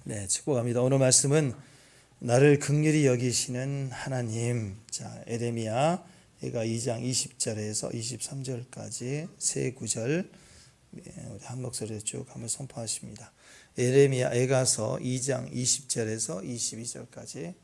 네, 축복합니다. 오늘 말씀은 나를 긍휼히 여기시는 하나님. 자, 에레미야가 2장 20절에서 23절까지 세 구절 우리 한 목소리로 쭉 한번 선포하십니다. 에레미야서 2장 20절에서 22절까지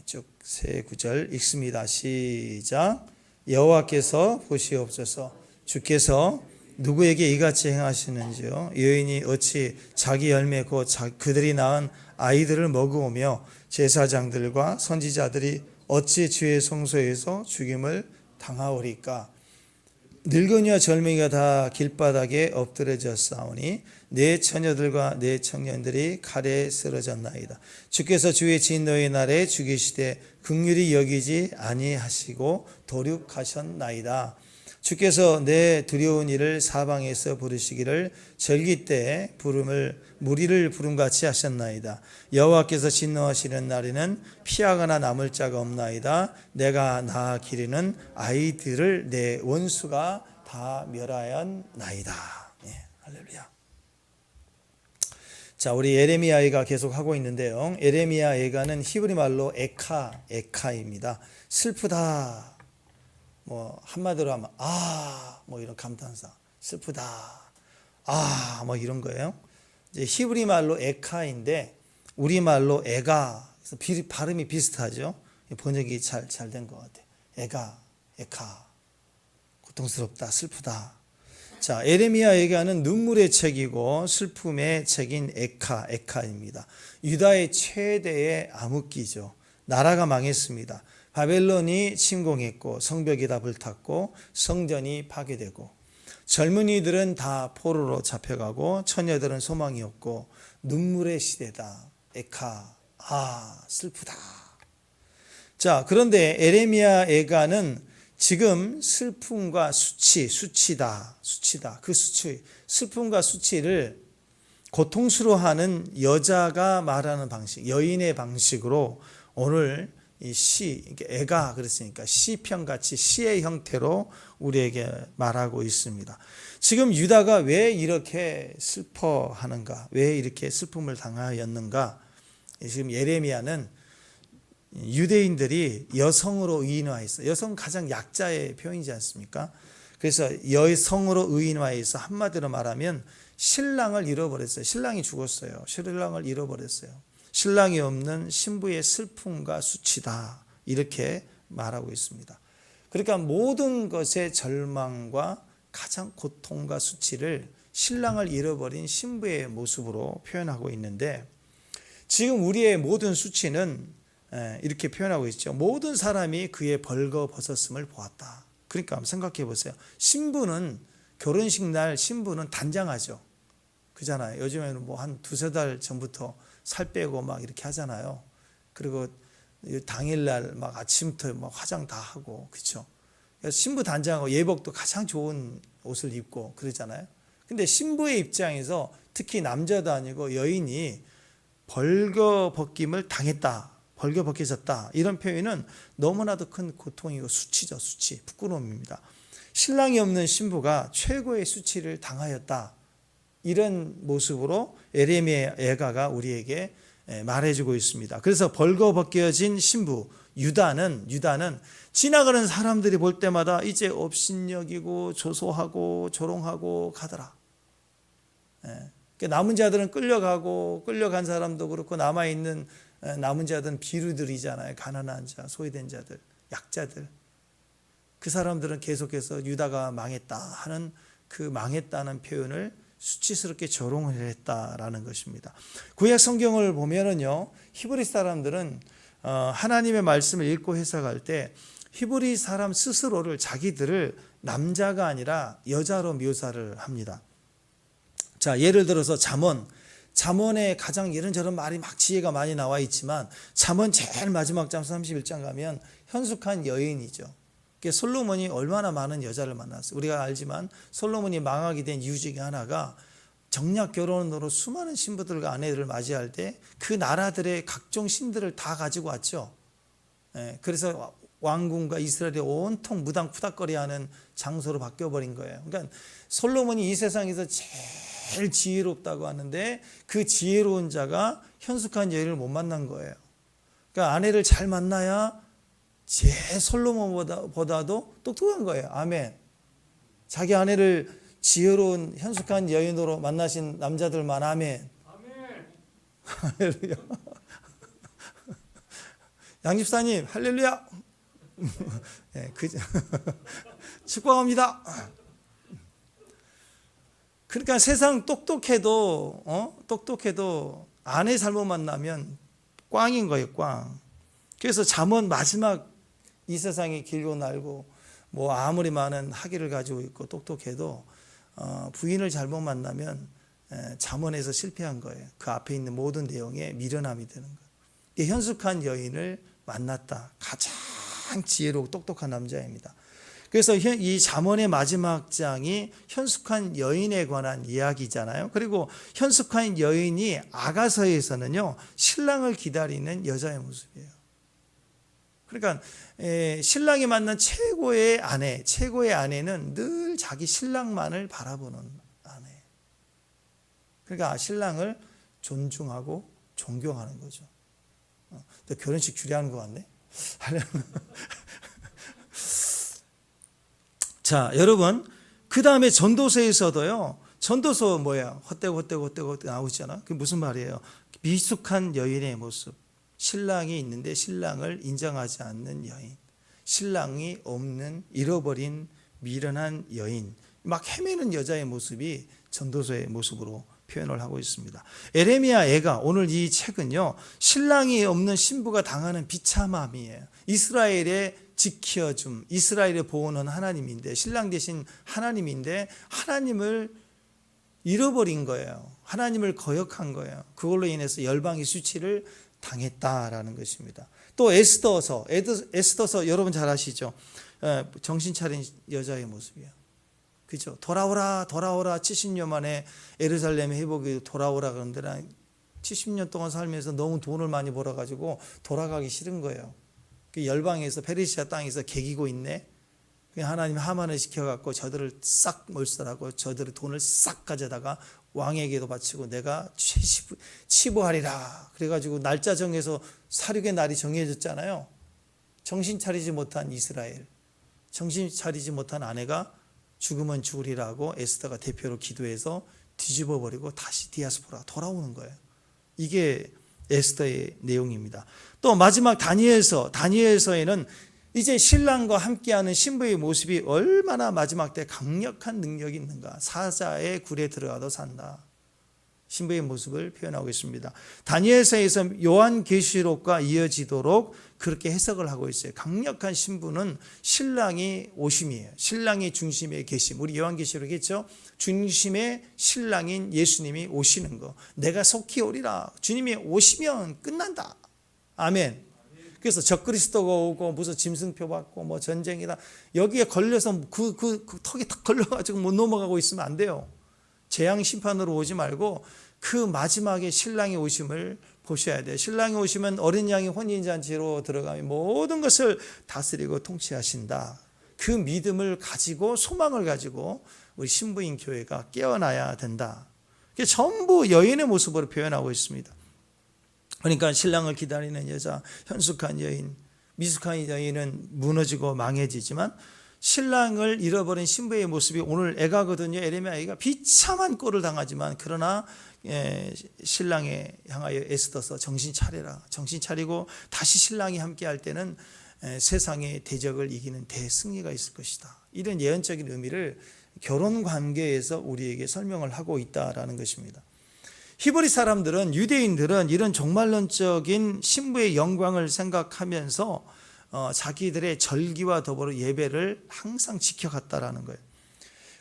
쭉 세 구절 읽습니다. 시작. 여호와께서 보시옵소서. 주께서 누구에게 이같이 행하시는지요? 여인이 어찌 자기 열매 곧 그들이 낳은 아이들을 먹으며 제사장들과 선지자들이 어찌 주의 성소에서 죽임을 당하오리까? 늙은이와 젊은이가 다 길바닥에 엎드려졌사오니 내 처녀들과 내 청년들이 칼에 쓰러졌나이다. 주께서 주의 진노의 날에 죽이시되 긍휼히 여기지 아니하시고 도륙하셨나이다. 주께서 내 두려운 일을 사방에서 부르시기를 절기 때 부름을 무리를 부름같이 하셨나이다. 여호와께서 진노하시는 날에는 피하거나 남을 자가 없나이다. 내가 낳아 기르는 아이들을 내 원수가 다 멸하였나이다. 네, 할렐루야. 자, 우리 에레미야가 계속 하고 있는데요. 에레미야가는 히브리 말로 에카입니다. 슬프다. 뭐 한마디로 하면 뭐 이런 감탄사, 슬프다, 뭐 이런 거예요. 이제 히브리 말로 에카인데 우리 말로 에가, 그래서 발음이 비슷하죠. 번역이 잘 된 것 같아요. 에카, 고통스럽다, 슬프다. 자, 에레미야에게는 눈물의 책이고 슬픔의 책인 에카입니다. 유다의 최대의 암흑기죠. 나라가 망했습니다. 바벨론이 침공했고 성벽이 다 불탔고 성전이 파괴되고 젊은이들은 다 포로로 잡혀가고 처녀들은 소망이 없고 눈물의 시대다. 에카, 슬프다. 자, 그런데 에레미야는 지금 슬픔과 수치다. 그 슬픔과 수치를 고통스러워하는 여자가 말하는 방식, 여인의 방식으로 오늘 이 시, 애가 그랬으니까 시편같이 시의 형태로 우리에게 말하고 있습니다. 지금 유다가 왜 이렇게 슬퍼하는가? 왜 이렇게 슬픔을 당하였는가? 지금 예레미야는 유대인들이 여성으로 의인화했어요. 여성 가장 약자의 표현이지 않습니까? 그래서 여성으로 의인화해서 한마디로 말하면 신랑을 잃어버렸어요. 신랑이 죽었어요. 신랑을 잃어버렸어요. 신랑이 없는 신부의 슬픔과 수치다. 이렇게 말하고 있습니다. 그러니까 모든 것의 절망과 가장 고통과 수치를 신랑을 잃어버린 신부의 모습으로 표현하고 있는데 지금 우리의 모든 수치는 이렇게 표현하고 있죠. 모든 사람이 그의 벌거벗었음을 보았다. 그러니까 한번 생각해 보세요. 신부는 결혼식 날 신부는 단장하죠. 그잖아요. 요즘에는 뭐 한 두세 달 전부터 살 빼고 막 이렇게 하잖아요. 그리고 당일날 막 아침부터 막 화장 다 하고, 그렇죠? 신부 단장하고 예복도 가장 좋은 옷을 입고 그러잖아요. 근데 신부의 입장에서 특히 남자도 아니고 여인이 벌거벗김을 당했다, 벌거벗겨졌다, 이런 표현은 너무나도 큰 고통이고 수치죠. 수치, 부끄러움입니다. 신랑이 없는 신부가 최고의 수치를 당하였다. 이런 모습으로 에레미야가 우리에게 말해주고 있습니다. 그래서 벌거벗겨진 신부 유다는 지나가는 사람들이 볼 때마다 이제 업신여기고 조소하고 조롱하고 가더라. 남은 자들은 끌려간 사람도 그렇고 남아있는 남은 자들은 비루들이잖아요. 가난한 자, 소외된 자들, 약자들. 그 사람들은 계속해서 유다가 망했다 하는 그 망했다는 표현을 수치스럽게 조롱을 했다라는 것입니다. 구약 성경을 보면은요, 히브리 사람들은 하나님의 말씀을 읽고 해석할 때 히브리 사람 스스로를 자기들을 남자가 아니라 여자로 묘사를 합니다. 자, 예를 들어서 잠언에 가장 이런저런 말이 막 지혜가 많이 나와 있지만 잠언 제일 마지막 장 31장 가면 현숙한 여인이죠. 솔로몬이 얼마나 많은 여자를 만났어요. 우리가 알지만 솔로몬이 망하게 된 이유 중에 하나가 정략 결혼으로 수많은 신부들과 아내들을 맞이할 때 그 나라들의 각종 신들을 다 가지고 왔죠. 그래서 왕궁과 이스라엘이 온통 무당푸닥거리하는 장소로 바뀌어버린 거예요. 그러니까 솔로몬이 이 세상에서 제일 지혜롭다고 하는데 그 지혜로운 자가 현숙한 여인을 못 만난 거예요. 그러니까 아내를 잘 만나야 제 솔로몬보다도 똑똑한 거예요. 아멘. 자기 아내를 지혜로운 현숙한 여인으로 만나신 남자들만 아멘. 할렐루야. 양집사님 할렐루야. 네, 축복합니다. 그러니까 세상 똑똑해도 아내 잘못 만나면 꽝인 거예요. 꽝. 그래서 잠언 마지막 이 세상이 길고 날고 뭐 아무리 많은 학위를 가지고 있고 똑똑해도 부인을 잘못 만나면 잠언에서 실패한 거예요. 그 앞에 있는 모든 내용에 미련함이 되는 거예요. 현숙한 여인을 만났다. 가장 지혜롭고 똑똑한 남자입니다. 그래서 이 잠언의 마지막 장이 현숙한 여인에 관한 이야기잖아요. 그리고 현숙한 여인이 아가서에서는요, 신랑을 기다리는 여자의 모습이에요. 그러니까 신랑이 만난 최고의 아내는 늘 자기 신랑만을 바라보는 아내. 그러니까 신랑을 존중하고 존경하는 거죠. 너 결혼식 주례하는 것 같네. 자, 여러분, 그 다음에 전도서에서도요. 전도서 뭐야? 헛되고 나오잖아. 그게 무슨 말이에요? 미숙한 여인의 모습. 신랑이 있는데 신랑을 인정하지 않는 여인. 신랑이 없는 잃어버린 미련한 여인. 막 헤매는 여자의 모습이 전도서의 모습으로 표현을 하고 있습니다. 에레미야 애가 오늘 이 책은요, 신랑이 없는 신부가 당하는 비참함이에요. 이스라엘의 지켜줌, 이스라엘의 보호는 하나님인데, 신랑 대신 하나님인데 하나님을 잃어버린 거예요. 하나님을 거역한 거예요. 그걸로 인해서 열방의 수치를 당했다라는 것입니다. 또 에스더서 여러분 잘 아시죠? 정신 차린 여자의 모습이에요. 그죠? 돌아오라 70년 만에 예루살렘 회복이 돌아오라 그런데 70년 동안 살면서 너무 돈을 많이 벌어가지고 돌아가기 싫은 거예요. 그 열방에서 페르시아 땅에서 개기고 있네. 하나님 하만을 시켜갖고 저들을 싹 몰살하고 저들의 돈을 싹 가져다가 왕에게도 바치고 내가 치부하리라. 그래가지고 날짜 정해서 사륙의 날이 정해졌잖아요. 정신 차리지 못한 이스라엘, 정신 차리지 못한 아내가 죽으면 죽으리라고 에스더가 대표로 기도해서 뒤집어버리고 다시 디아스포라 돌아오는 거예요. 이게 에스더의 내용입니다. 또 마지막 다니엘서에는 이제 신랑과 함께하는 신부의 모습이 얼마나 마지막 때 강력한 능력이 있는가. 사자의 굴에 들어가도 산다. 신부의 모습을 표현하고 있습니다. 다니엘서에서 요한계시록과 이어지도록 그렇게 해석을 하고 있어요. 강력한 신부는 신랑이 오심이에요. 신랑이 중심에 계심. 우리 요한계시록 했죠. 중심의 신랑인 예수님이 오시는 거. 내가 속히 오리라. 주님이 오시면 끝난다. 아멘. 그래서 적그리스도가 오고 무슨 짐승표 받고 뭐 전쟁이다. 여기에 걸려서 그 턱에 탁 걸려가지고 못 넘어가고 있으면 안 돼요. 재앙 심판으로 오지 말고 그 마지막에 신랑의 오심을 보셔야 돼요. 신랑이 오시면 어린 양이 혼인잔치로 들어가면 모든 것을 다스리고 통치하신다. 그 믿음을 가지고 소망을 가지고 우리 신부인 교회가 깨어나야 된다. 그게 전부 여인의 모습으로 표현하고 있습니다. 그러니까 신랑을 기다리는 여자, 현숙한 여인, 미숙한 여인은 무너지고 망해지지만 신랑을 잃어버린 신부의 모습이 오늘 애가거든요. 에레미야 애가 비참한 꼴을 당하지만 그러나 신랑에 향하여 애쓰어서 정신 차려라. 정신 차리고 다시 신랑이 함께할 때는 세상의 대적을 이기는 대승리가 있을 것이다. 이런 예언적인 의미를 결혼 관계에서 우리에게 설명을 하고 있다라는 것입니다. 히브리 사람들은, 유대인들은 이런 종말론적인 신부의 영광을 생각하면서 자기들의 절기와 더불어 예배를 항상 지켜갔다라는 거예요.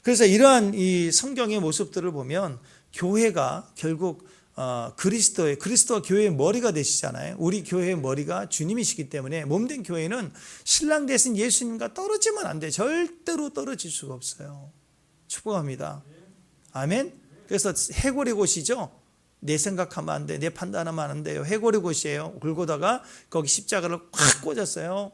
그래서 이러한 이 성경의 모습들을 보면 교회가 결국 그리스도가 교회의 머리가 되시잖아요. 우리 교회의 머리가 주님이시기 때문에 몸된 교회는 신랑 대신 예수님과 떨어지면 안 돼. 절대로 떨어질 수가 없어요. 축복합니다. 아멘. 그래서 해골의 곳이죠. 내 생각하면 안 돼. 내 판단하면 안 돼요. 해골의 곳이에요. 굴고다가 거기 십자가를 꽉 꽂았어요.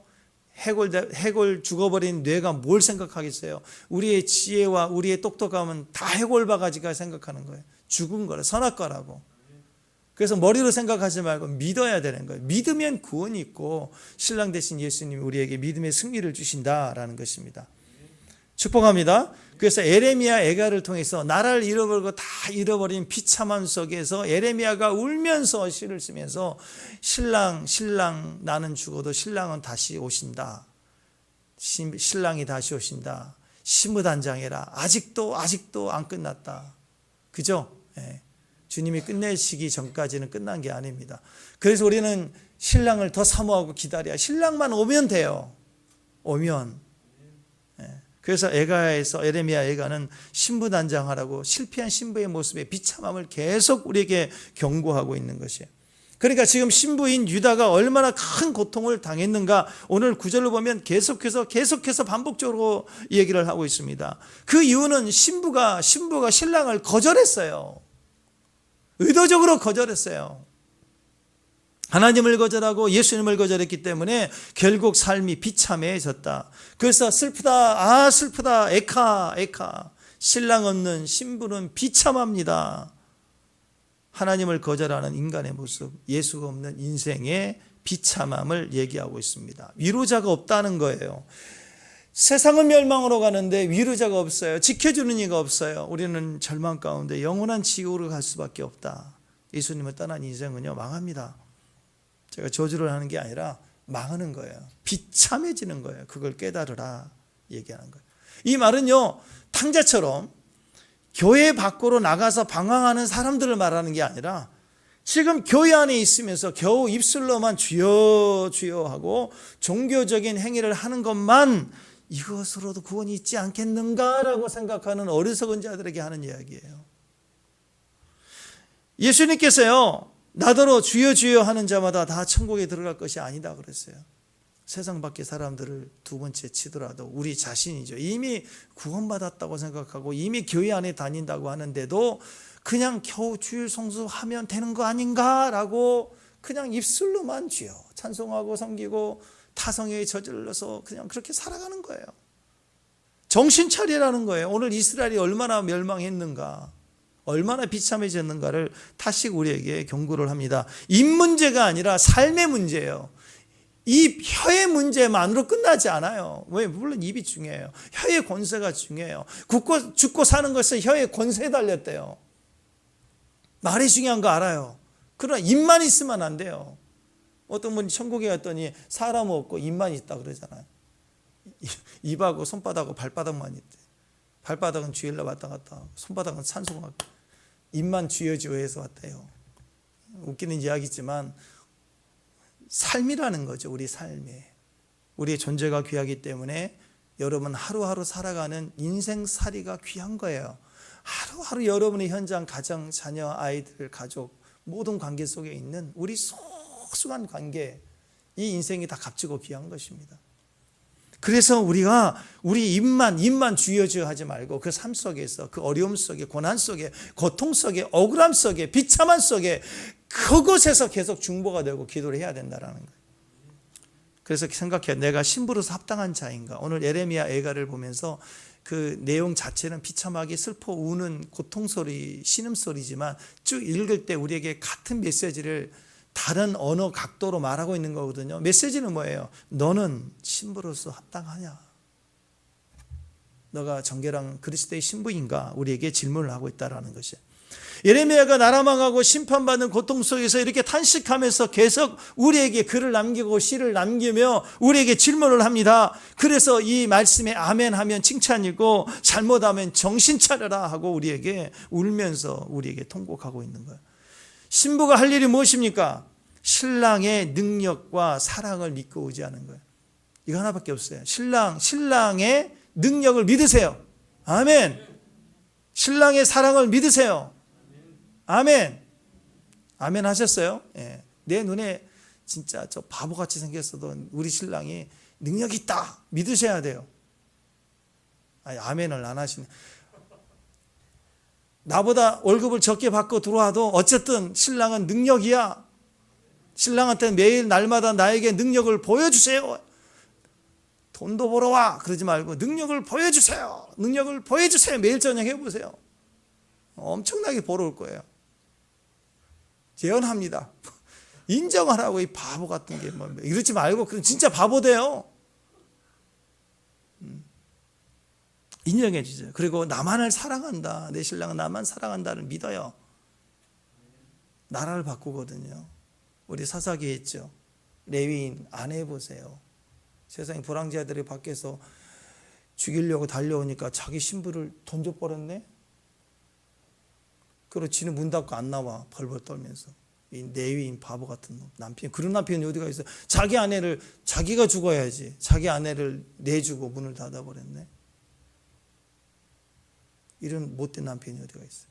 해골 죽어버린 뇌가 뭘 생각하겠어요? 우리의 지혜와 우리의 똑똑함은 다 해골바가지가 생각하는 거예요. 죽은 거라, 선악과라고. 그래서 머리로 생각하지 말고 믿어야 되는 거예요. 믿으면 구원이 있고 신랑 되신 예수님이 우리에게 믿음의 승리를 주신다라는 것입니다. 축복합니다. 그래서 에레미야 에가를 통해서 나라를 잃어버리고 다 잃어버린 비참함 속에서 에레미야가 울면서 시를 쓰면서 신랑 나는 죽어도 신랑은 다시 오신다. 신랑이 다시 오신다. 신부단장해라. 아직도 안 끝났다. 그죠? 예. 주님이 끝내시기 전까지는 끝난 게 아닙니다. 그래서 우리는 신랑을 더 사모하고 기다려야, 신랑만 오면 돼요. 오면. 그래서 에레미야 에가는 신부단장하라고 실패한 신부의 모습에 비참함을 계속 우리에게 경고하고 있는 것이에요. 그러니까 지금 신부인 유다가 얼마나 큰 고통을 당했는가, 오늘 구절로 보면 계속해서 반복적으로 얘기를 하고 있습니다. 그 이유는 신부가 신랑을 거절했어요. 의도적으로 거절했어요. 하나님을 거절하고 예수님을 거절했기 때문에 결국 삶이 비참해졌다. 그래서 슬프다, 슬프다, 에카. 신랑 없는 신부는 비참합니다. 하나님을 거절하는 인간의 모습, 예수가 없는 인생의 비참함을 얘기하고 있습니다. 위로자가 없다는 거예요. 세상은 멸망으로 가는데 위로자가 없어요. 지켜주는 이가 없어요. 우리는 절망 가운데 영원한 지옥으로 갈 수밖에 없다. 예수님을 떠난 인생은요, 망합니다. 제가 저주를 하는 게 아니라 망하는 거예요. 비참해지는 거예요. 그걸 깨달으라 얘기하는 거예요. 이 말은요, 탕자처럼 교회 밖으로 나가서 방황하는 사람들을 말하는 게 아니라 지금 교회 안에 있으면서 겨우 입술로만 주여 주여 하고 종교적인 행위를 하는 것만 이것으로도 구원이 있지 않겠는가라고 생각하는 어리석은 자들에게 하는 이야기예요. 예수님께서요, 나더러 주여 주여 하는 자마다 다 천국에 들어갈 것이 아니다 그랬어요. 세상 밖의 사람들을 두 번째 치더라도 우리 자신이죠. 이미 구원받았다고 생각하고 이미 교회 안에 다닌다고 하는데도 그냥 겨우 주일 성수하면 되는 거 아닌가라고 그냥 입술로만 주여 찬송하고 섬기고 타성에 저질러서 그냥 그렇게 살아가는 거예요. 정신 차리라는 거예요. 오늘 이스라엘이 얼마나 멸망했는가, 얼마나 비참해졌는가를 다시 우리에게 경고를 합니다. 입 문제가 아니라 삶의 문제예요. 이 혀의 문제만으로 끝나지 않아요. 왜? 물론 입이 중요해요. 혀의 권세가 중요해요. 죽고 사는 것은 혀의 권세에 달렸대요. 말이 중요한 거 알아요. 그러나 입만 있으면 안 돼요. 어떤 분이 천국에 갔더니 사람 없고 입만 있다 그러잖아요. 입하고 손바닥하고 발바닥만 있대. 발바닥은 주일날 왔다 갔다 하고 손바닥은 찬송하고 입만 주여주여 해서 왔대요. 웃기는 이야기지만 삶이라는 거죠. 우리 삶에. 우리의 존재가 귀하기 때문에 여러분 하루하루 살아가는 인생살이가 귀한 거예요. 하루하루 여러분의 현장, 가정, 자녀, 아이들, 가족 모든 관계 속에 있는 우리 소소한 관계, 이 인생이 다 값지고 귀한 것입니다. 그래서 우리가 우리 입만 주여주여 하지 말고 그 삶 속에서, 그 어려움 속에, 고난 속에, 고통 속에, 억울함 속에, 비참함 속에 그곳에서 계속 중보가 되고 기도를 해야 된다는 거예요. 그래서 생각해, 내가 신부로서 합당한 자인가. 오늘 에레미야 에가를 보면서 그 내용 자체는 비참하게 슬퍼 우는 고통소리, 신음소리지만 쭉 읽을 때 우리에게 같은 메시지를 다른 언어 각도로 말하고 있는 거거든요. 메시지는 뭐예요? 너는 신부로서 합당하냐? 너가 정결한 그리스도의 신부인가? 우리에게 질문을 하고 있다는 것이에요. 예레미야가 나라 망하고 심판받는 고통 속에서 이렇게 탄식하면서 계속 우리에게 글을 남기고 시를 남기며 우리에게 질문을 합니다. 그래서 이 말씀에 아멘하면 칭찬이고 잘못하면 정신 차려라 하고 우리에게 울면서 우리에게 통곡하고 있는 거예요. 신부가 할 일이 무엇입니까? 신랑의 능력과 사랑을 믿고 의지하는 거예요. 이거 하나밖에 없어요. 신랑의 능력을 믿으세요. 아멘. 신랑의 사랑을 믿으세요. 아멘. 아멘 하셨어요? 예. 내 눈에 진짜 저 바보같이 생겼어도 우리 신랑이 능력이 있다 믿으셔야 돼요. 아니, 아멘을 안 하시네. 나보다 월급을 적게 받고 들어와도 어쨌든 신랑은 능력이야. 신랑한테 매일 날마다 나에게 능력을 보여주세요. 돈도 벌어와 그러지 말고 능력을 보여주세요. 능력을 보여주세요. 매일 저녁 해보세요. 엄청나게 벌어올 거예요. 예언합니다. 인정하라고 이 바보 같은 게 뭐 이러지 말고 그럼 진짜 바보 돼요. 인정해 주세요. 그리고 나만을 사랑한다. 내 신랑은 나만 사랑한다를 믿어요. 나라를 바꾸거든요. 우리 사사기에 있죠. 레위인 아내 보세요. 세상 불황자들이 밖에서 죽이려고 달려오니까 자기 신부를 던져버렸네. 그리고 지는 문 닫고 안 나와. 벌벌 떨면서. 이 레위인 바보 같은 놈. 남편. 그런 남편이 어디가 있어. 자기 아내를 자기가 죽어야지. 자기 아내를 내주고 문을 닫아버렸네. 이런 못된 남편이 어디가 있어.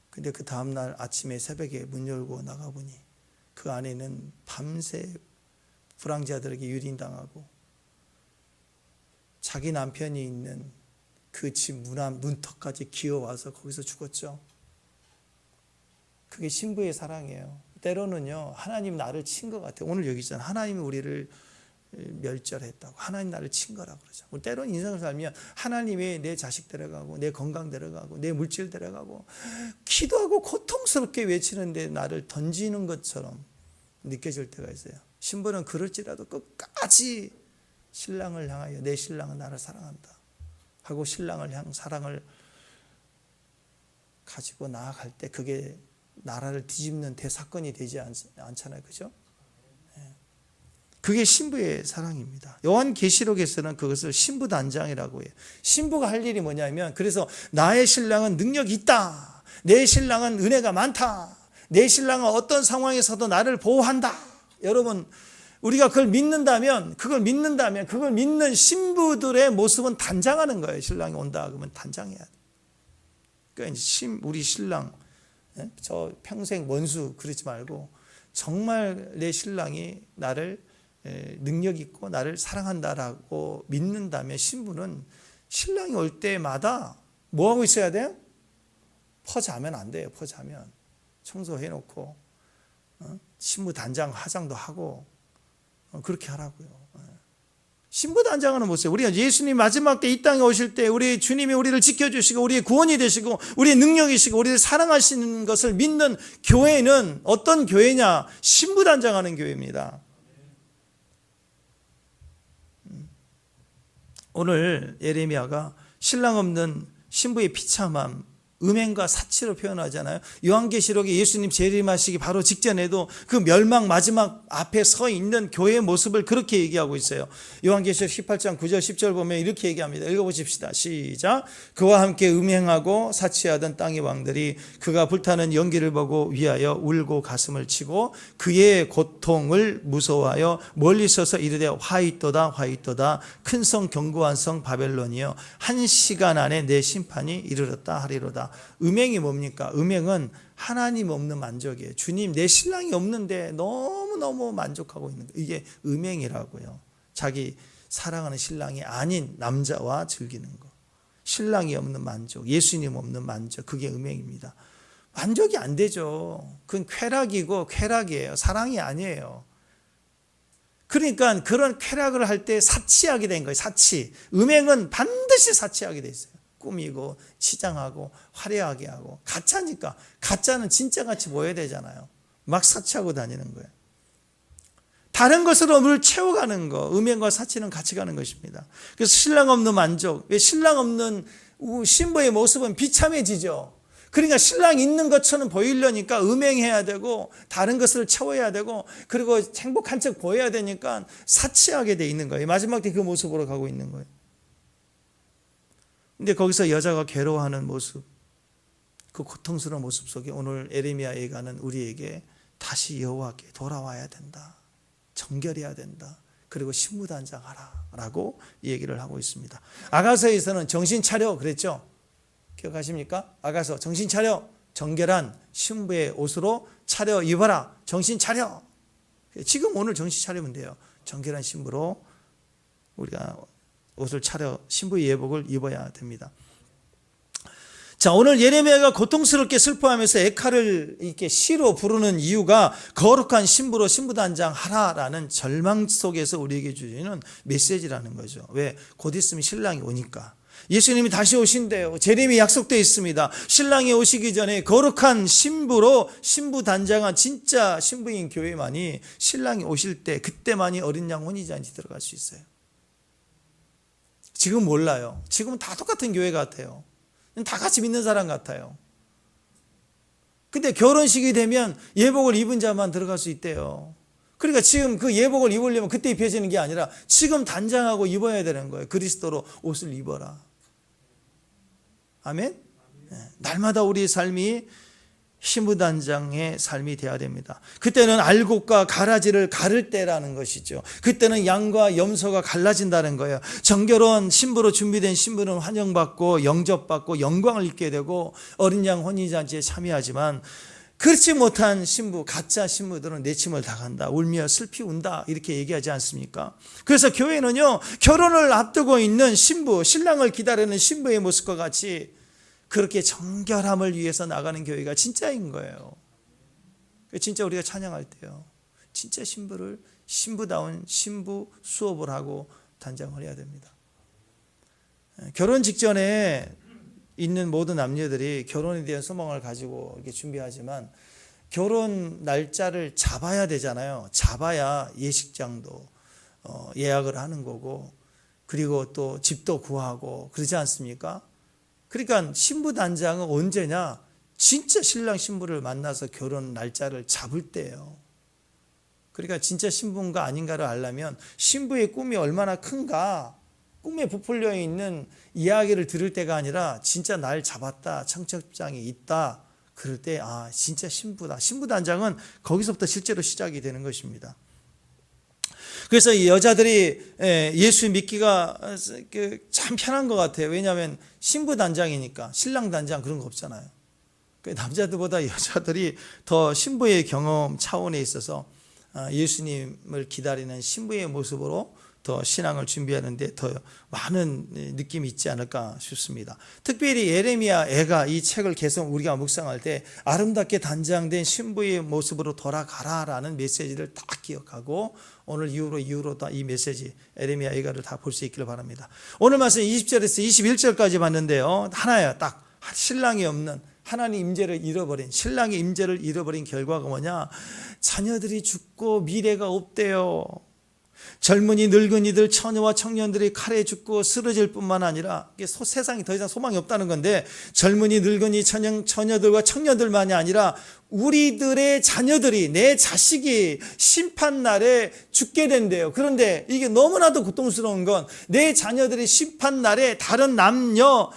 근데 그 다음날 아침에 새벽에 문 열고 나가보니 그 안에는 밤새 불황자들에게 유린당하고 자기 남편이 있는 그 집 문턱까지 기어와서 거기서 죽었죠. 그게 신부의 사랑이에요. 때로는요, 하나님 나를 친 것 같아요. 오늘 여기 있잖아요. 하나님이 우리를 멸절했다고. 하나님 나를 친 거라고 그러죠. 때로는 인생을 살면 하나님이 내 자식 데려가고 내 건강 데려가고 내 물질 데려가고 기도하고 고통스럽게 외치는데 나를 던지는 것처럼 느껴질 때가 있어요. 신부는 그럴지라도 끝까지 신랑을 향하여 내 신랑은 나를 사랑한다 하고 신랑을 향 사랑을 가지고 나아갈 때 그게 나라를 뒤집는 대사건이 되지 않잖아요. 그죠? 그게 신부의 사랑입니다. 요한계시록에서는 그것을 신부단장이라고 해요. 신부가 할 일이 뭐냐면 그래서 나의 신랑은 능력이 있다. 내 신랑은 은혜가 많다. 내 신랑은 어떤 상황에서도 나를 보호한다. 여러분 우리가 그걸 믿는다면 그걸 믿는 신부들의 모습은 단장하는 거예요. 신랑이 온다 그러면 단장해야 돼. 그러니까 우리 신랑 저 평생 원수 그러지 말고 정말 내 신랑이 나를 능력 있고 나를 사랑한다라고 믿는다면 신부는 신랑이 올 때마다 뭐 하고 있어야 돼요? 퍼자면 안 돼요. 퍼자면 청소해놓고 신부 단장 화장도 하고 그렇게 하라고요. 신부 단장하는 모습. 우리가 예수님 마지막 때 이 땅에 오실 때 우리 주님이 우리를 지켜주시고 우리의 구원이 되시고 우리의 능력이시고 우리를 사랑하시는 것을 믿는 교회는 어떤 교회냐? 신부 단장하는 교회입니다. 오늘 예레미야가 신랑 없는 신부의 비참함, 음행과 사치로 표현하잖아요. 요한계시록에 예수님 재림하시기 바로 직전에도 그 멸망 마지막 앞에 서 있는 교회의 모습을 그렇게 얘기하고 있어요. 요한계시록 18장 9절 10절 보면 이렇게 얘기합니다. 읽어보십시다. 시작. 그와 함께 음행하고 사치하던 땅의 왕들이 그가 불타는 연기를 보고 위하여 울고 가슴을 치고 그의 고통을 무서워하여 멀리 서서 이르되 화이또다 화이또다 큰 성 견고한 성 바벨론이여 한 시간 안에 내 심판이 이르렀다 하리로다. 음행이 뭡니까? 음행은 하나님 없는 만족이에요. 주님 내 신랑이 없는데 너무너무 만족하고 있는 거예요. 이게 음행이라고요. 자기 사랑하는 신랑이 아닌 남자와 즐기는 거. 신랑이 없는 만족, 예수님 없는 만족, 그게 음행입니다. 만족이 안 되죠. 그건 쾌락이고 쾌락이에요. 사랑이 아니에요. 그러니까 그런 쾌락을 할 때 사치하게 된 거예요. 사치. 음행은 반드시 사치하게 돼 있어요. 꾸미고 치장하고 화려하게 하고 가짜니까 가짜는 진짜같이 보여야 되잖아요. 막 사치하고 다니는 거예요. 다른 것으로 물 채워가는 거. 음행과 사치는 같이 가는 것입니다. 그래서 신랑 없는 만족. 왜 신랑 없는 신부의 모습은 비참해지죠. 그러니까 신랑 있는 것처럼 보이려니까 음행해야 되고 다른 것을 채워야 되고 그리고 행복한 척 보여야 되니까 사치하게 돼 있는 거예요. 마지막 때 그 모습으로 가고 있는 거예요. 근데 거기서 여자가 괴로워하는 모습, 그 고통스러운 모습 속에 오늘 예레미야 예가는 우리에게 다시 여호와께 돌아와야 된다. 정결해야 된다. 그리고 신부단장하라 라고 얘기를 하고 있습니다. 아가서에서는 정신 차려 그랬죠. 기억하십니까? 아가서 정신 차려. 정결한 신부의 옷으로 차려 입어라. 정신 차려. 지금 오늘 정신 차리면 돼요. 정결한 신부로 우리가 옷을 차려 신부의 예복을 입어야 됩니다. 자, 오늘 예레미야가 고통스럽게 슬퍼하면서 에카를 이렇게 시로 부르는 이유가 거룩한 신부로 신부단장 하라라는 절망 속에서 우리에게 주시는 메시지라는 거죠. 왜? 곧 있으면 신랑이 오니까. 예수님이 다시 오신대요. 재림이 약속되어 있습니다. 신랑이 오시기 전에 거룩한 신부로 신부단장한 진짜 신부인 교회만이 신랑이 오실 때 그때만이 어린 양 혼인잔치 들어갈 수 있어요. 지금 몰라요. 지금은 다 똑같은 교회 같아요. 다 같이 믿는 사람 같아요. 근데 결혼식이 되면 예복을 입은 자만 들어갈 수 있대요. 그러니까 지금 그 예복을 입으려면 그때 입혀지는 게 아니라 지금 단장하고 입어야 되는 거예요. 그리스도로 옷을 입어라. 아멘? 날마다 우리의 삶이 신부단장의 삶이 되어야 됩니다. 그때는 알곡과 가라지를 가를 때라는 것이죠. 그때는 양과 염소가 갈라진다는 거예요. 정결한 신부로 준비된 신부는 환영받고 영접받고 영광을 입게 되고 어린 양 혼인잔치에 참여하지만 그렇지 못한 신부, 가짜 신부들은 내침을 당한다. 울며 슬피 운다. 이렇게 얘기하지 않습니까? 그래서 교회는요, 결혼을 앞두고 있는 신부, 신랑을 기다리는 신부의 모습과 같이 그렇게 정결함을 위해서 나가는 교회가 진짜인 거예요. 진짜 우리가 찬양할 때요, 진짜 신부를 신부다운 신부 수업을 하고 단장을 해야 됩니다. 결혼 직전에 있는 모든 남녀들이 결혼에 대한 소망을 가지고 이렇게 준비하지만 결혼 날짜를 잡아야 되잖아요. 잡아야 예식장도 예약을 하는 거고 그리고 또 집도 구하고 그러지 않습니까? 그러니까 신부단장은 언제냐? 진짜 신랑 신부를 만나서 결혼 날짜를 잡을 때예요. 그러니까 진짜 신부인가 아닌가를 알려면 신부의 꿈이 얼마나 큰가, 꿈에 부풀려 있는 이야기를 들을 때가 아니라 진짜 날 잡았다, 청첩장이 있다, 그럴 때 아 진짜 신부다. 신부단장은 거기서부터 실제로 시작이 되는 것입니다. 그래서 이 여자들이 예수 믿기가 참 편한 것 같아요. 왜냐하면 신부단장이니까, 신랑단장 그런 거 없잖아요. 남자들보다 여자들이 더 신부의 경험 차원에 있어서 예수님을 기다리는 신부의 모습으로 더 신앙을 준비하는데 더 많은 느낌이 있지 않을까 싶습니다. 특별히 예레미야 애가 이 책을 계속 우리가 묵상할 때 아름답게 단장된 신부의 모습으로 돌아가라라는 메시지를 다 기억하고 오늘 이후로 이 메시지 예레미야 애가를 다 볼 수 있기를 바랍니다. 오늘 말씀 20절에서 21절까지 봤는데요, 하나야 딱 신랑이 없는, 하나님 임재를 잃어버린, 신랑의 임재를 잃어버린 결과가 뭐냐? 자녀들이 죽고 미래가 없대요. 젊은이 늙은이들 처녀와 청년들이 칼에 죽고 쓰러질 뿐만 아니라 세상이 더 이상 소망이 없다는 건데, 젊은이 늙은이 처녀들과 청년들만이 아니라 우리들의 자녀들이, 내 자식이 심판날에 죽게 된대요. 그런데 이게 너무나도 고통스러운 건 내 자녀들이 심판날에 다른 남녀,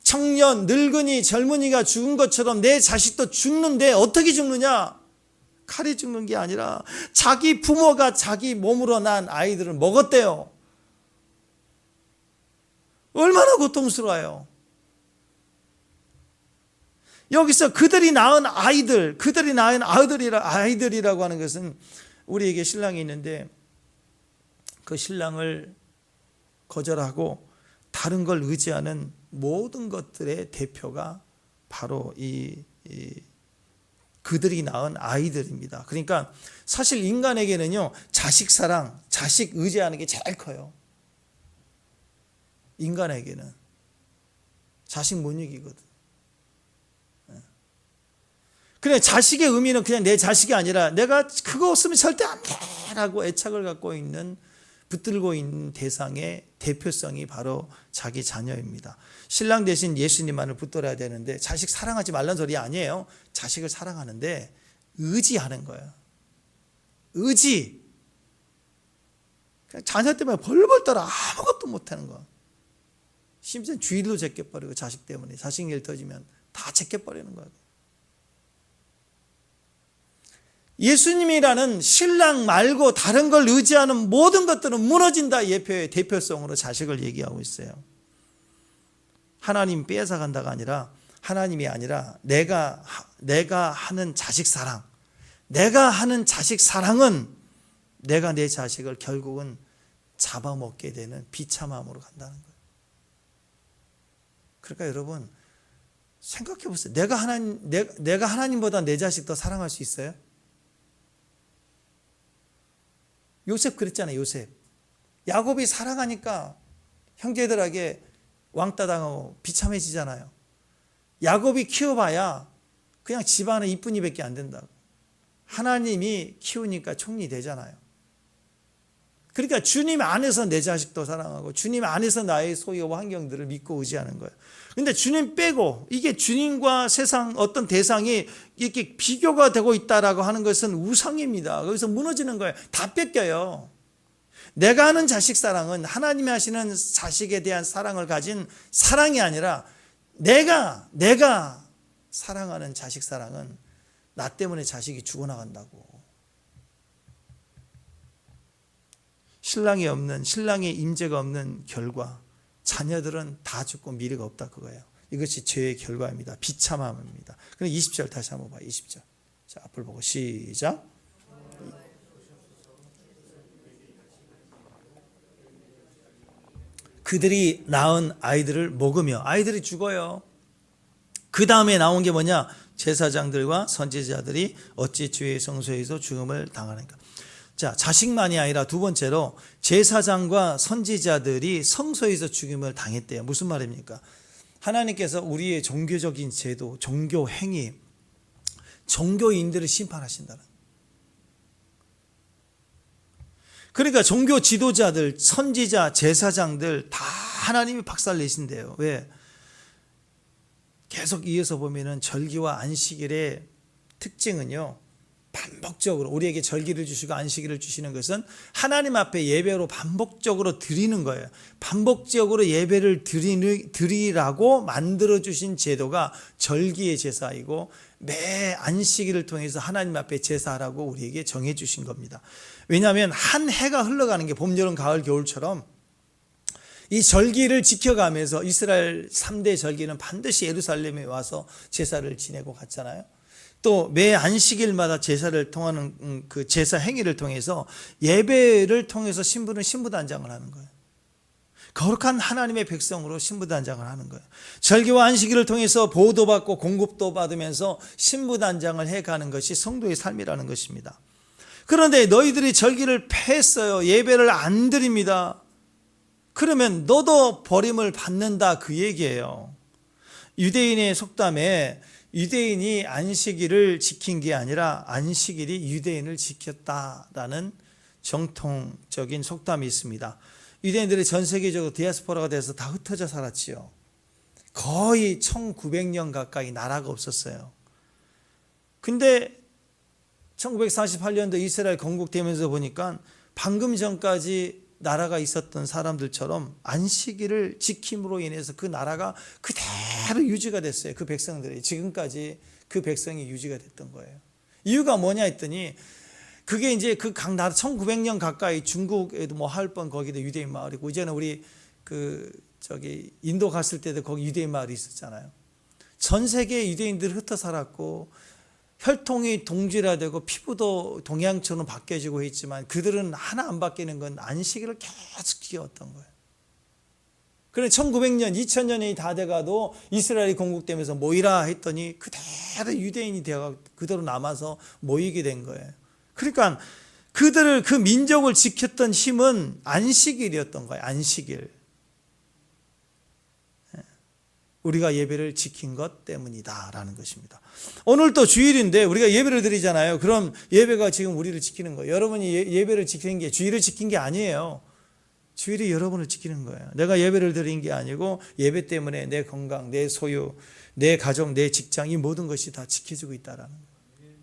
청년, 늙은이, 젊은이가 죽은 것처럼 내 자식도 죽는데 어떻게 죽느냐? 칼이 죽는 게 아니라 자기 부모가 자기 몸으로 난 아이들을 먹었대요. 얼마나 고통스러워요. 여기서 그들이 낳은 아이들이라고 하는 것은 우리에게 신랑이 있는데 그 신랑을 거절하고 다른 걸 의지하는 모든 것들의 대표가 바로 그들이 낳은 아이들입니다. 그러니까 사실 인간에게는요, 자식 사랑, 자식 의지하는 게 제일 커요. 인간에게는 자식 못 이기거든. 그래, 자식의 의미는 그냥 내 자식이 아니라 내가 그거 없으면 절대 안 돼라고 애착을 갖고 있는, 붙들고 있는 대상의 대표성이 바로 자기 자녀입니다. 신랑 대신 예수님만을 붙들어야 되는데 자식 사랑하지 말란 소리 아니에요. 자식을 사랑하는데 의지하는 거예요. 의지. 그냥 자녀 때문에 벌벌 떨어 아무것도 못하는 거. 심지어 주일도 제껴버리고, 자식 때문에 자식 일 터지면 다 제껴버리는 거예요. 예수님이라는 신랑 말고 다른 걸 의지하는 모든 것들은 무너진다. 예표의 대표성으로 자식을 얘기하고 있어요. 하나님 뺏어간다가 아니라, 하나님이 아니라 내가 하는 자식 사랑, 내가 하는 자식 사랑은 내가 내 자식을 결국은 잡아먹게 되는 비참함으로 간다는 거예요. 그러니까 여러분, 생각해 보세요. 내가 하나님보다 내 자식 더 사랑할 수 있어요? 요셉 그랬잖아요. 요셉. 야곱이 사랑하니까 형제들에게 왕따 당하고 비참해지잖아요. 야곱이 키워봐야 그냥 집안에 이쁜이밖에 안 된다고. 하나님이 키우니까 총리 되잖아요. 그러니까 주님 안에서 내 자식도 사랑하고 주님 안에서 나의 소유와 환경들을 믿고 의지하는 거예요. 근데 주님 빼고 이게 주님과 세상 어떤 대상이 이렇게 비교가 되고 있다라고 하는 것은 우상입니다. 거기서 무너지는 거예요. 다 뺏겨요. 내가 하는 자식 사랑은 하나님이 하시는 자식에 대한 사랑을 가진 사랑이 아니라 내가 사랑하는 자식 사랑은 나 때문에 자식이 죽어나간다고. 신랑의 임재가 없는 결과 자녀들은 다 죽고 미래가 없다 그거예요. 이것이 죄의 결과입니다. 비참함입니다. 그럼 20절 다시 한번 봐요. 20절. 자, 앞을 보고 시작. 그들이 낳은 아이들을 먹으며 아이들이 죽어요. 그 다음에 나온 게 뭐냐? 제사장들과 선지자들이 어찌 주의 성소에서 죽음을 당하는가. 자, 자식만이 아니라 두 번째로 제사장과 선지자들이 성소에서 죽임을 당했대요. 무슨 말입니까? 하나님께서 우리의 종교적인 제도, 종교 행위, 종교인들을 심판하신다는. 그러니까 종교 지도자들, 선지자, 제사장들 다 하나님이 박살내신대요. 왜? 계속 이어서 보면은 절기와 안식일의 특징은요, 반복적으로 우리에게 절기를 주시고 안식일을 주시는 것은 하나님 앞에 예배로 반복적으로 드리는 거예요. 반복적으로 예배를 드리라고 만들어 주신 제도가 절기의 제사이고 매 안식일을 통해서 하나님 앞에 제사하라고 우리에게 정해 주신 겁니다. 왜냐하면 한 해가 흘러가는 게 봄, 여름, 가을, 겨울처럼 이 절기를 지켜가면서 이스라엘 3대 절기는 반드시 예루살렘에 와서 제사를 지내고 갔잖아요. 또 매 안식일마다 제사를 통하는 그 제사 행위를 통해서 예배를 통해서 신부는 신부단장을 하는 거예요. 거룩한 하나님의 백성으로 신부단장을 하는 거예요. 절기와 안식일을 통해서 보호도 받고 공급도 받으면서 신부단장을 해가는 것이 성도의 삶이라는 것입니다. 그런데 너희들이 절기를 패했어요. 예배를 안 드립니다. 그러면 너도 버림을 받는다 그 얘기예요. 유대인의 속담에 유대인이 안식일을 지킨 게 아니라 안식일이 유대인을 지켰다라는 정통적인 속담이 있습니다. 유대인들이 전 세계적으로 디아스포라가 돼서 다 흩어져 살았지요. 거의 1900년 가까이 나라가 없었어요. 근데 1948년도 이스라엘 건국되면서 보니까 방금 전까지 나라가 있었던 사람들처럼 안식일을 지킴으로 인해서 그 나라가 그대로 유지가 됐어요. 그 백성들이 지금까지 그 백성이 유지가 됐던 거예요. 이유가 뭐냐 했더니 그게 이제 그 각 나라 1900년 가까이 중국에도 뭐 할뻔 거기도 유대인 마을이고 이제는 우리 인도 갔을 때도 거기 유대인 마을이 있었잖아요. 전 세계 유대인들이 흩어 살았고 혈통이 동질화되고 피부도 동양처럼 바뀌어지고 있지만 그들은 하나 안 바뀌는 건 안식일을 계속 지켰던 거예요. 그런데 1900년, 2000년이 다 돼가도 이스라엘이 건국되면서 모이라 했더니 그대로 유대인이 되어 그대로 남아서 모이게 된 거예요. 그러니까 그 민족을 지켰던 힘은 안식일이었던 거예요. 안식일. 우리가 예배를 지킨 것 때문이다라는 것입니다. 오늘 또 주일인데 우리가 예배를 드리잖아요. 그럼 예배가 지금 우리를 지키는 거예요. 여러분이 예배를 지키는 게 주일을 지킨 게 아니에요. 주일이 여러분을 지키는 거예요. 내가 예배를 드린 게 아니고 예배 때문에 내 건강, 내 소유, 내 가정, 내 직장 이 모든 것이 다 지켜지고 있다라는 거예요.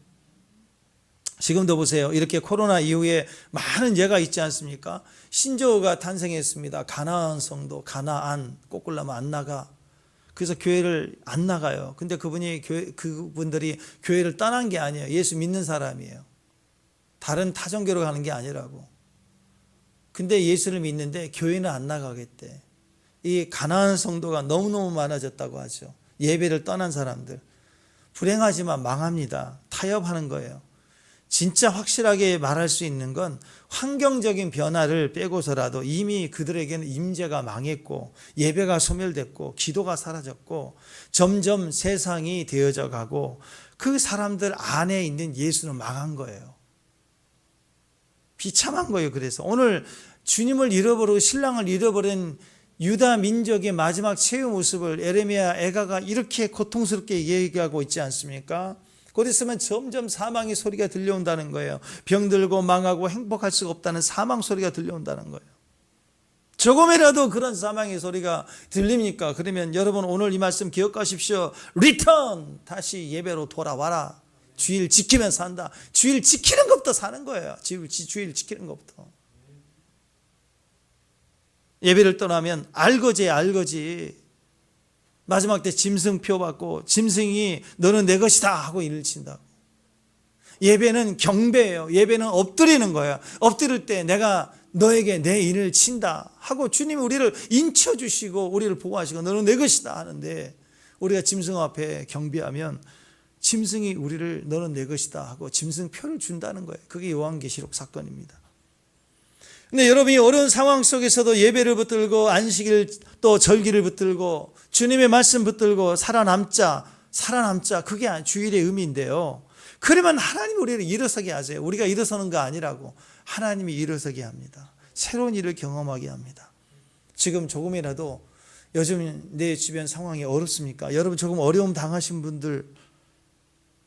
지금도 보세요. 이렇게 코로나 이후에 많은 예가 있지 않습니까? 신조어가 탄생했습니다. 가나안 성도, 가나안 꼬꾸라면 안 나가. 그래서 교회를 안 나가요. 근데 그분들이 교회를 떠난 게 아니에요. 예수 믿는 사람이에요. 다른 타종교로 가는 게 아니라고. 근데 예수를 믿는데 교회는 안 나가겠대. 이 가나안 성도가 너무너무 많아졌다고 하죠. 예배를 떠난 사람들. 불행하지만 망합니다. 타협하는 거예요. 진짜 확실하게 말할 수 있는 건 환경적인 변화를 빼고서라도 이미 그들에게는 임재가 망했고 예배가 소멸됐고 기도가 사라졌고 점점 세상이 되어져 가고 그 사람들 안에 있는 예수는 망한 거예요. 비참한 거예요. 그래서 오늘 주님을 잃어버리고 신랑을 잃어버린 유다 민족의 마지막 최후 모습을 에레미야 애가가 이렇게 고통스럽게 얘기하고 있지 않습니까? 곧 있으면 점점 사망의 소리가 들려온다는 거예요. 병들고 망하고 행복할 수가 없다는 사망 소리가 들려온다는 거예요. 조금이라도 그런 사망의 소리가 들립니까? 그러면 여러분 오늘 이 말씀 기억하십시오. 리턴! 다시 예배로 돌아와라. 주일 지키면 산다. 주일 지키는 것부터 사는 거예요. 주일 지키는 것부터. 예배를 떠나면 알거지. 마지막 때 짐승표 받고 짐승이 너는 내 것이다 하고 일을 친다고. 예배는 경배예요. 예배는 엎드리는 거예요. 엎드릴 때 내가 너에게 내 인을 친다 하고 주님이 우리를 인쳐주시고 우리를 보호하시고 너는 내 것이다 하는데 우리가 짐승 앞에 경배하면 짐승이 우리를 너는 내 것이다 하고 짐승표를 준다는 거예요. 그게 요한계시록 사건입니다. 근데 여러분이 어려운 상황 속에서도 예배를 붙들고 안식일 또 절기를 붙들고 주님의 말씀 붙들고 살아남자 그게 주일의 의미인데요. 그러면 하나님이 우리를 일어서게 하세요. 우리가 일어서는 거 아니라고 하나님이 일어서게 합니다. 새로운 일을 경험하게 합니다. 지금 조금이라도 요즘 내 주변 상황이 어렵습니까? 여러분 조금 어려움 당하신 분들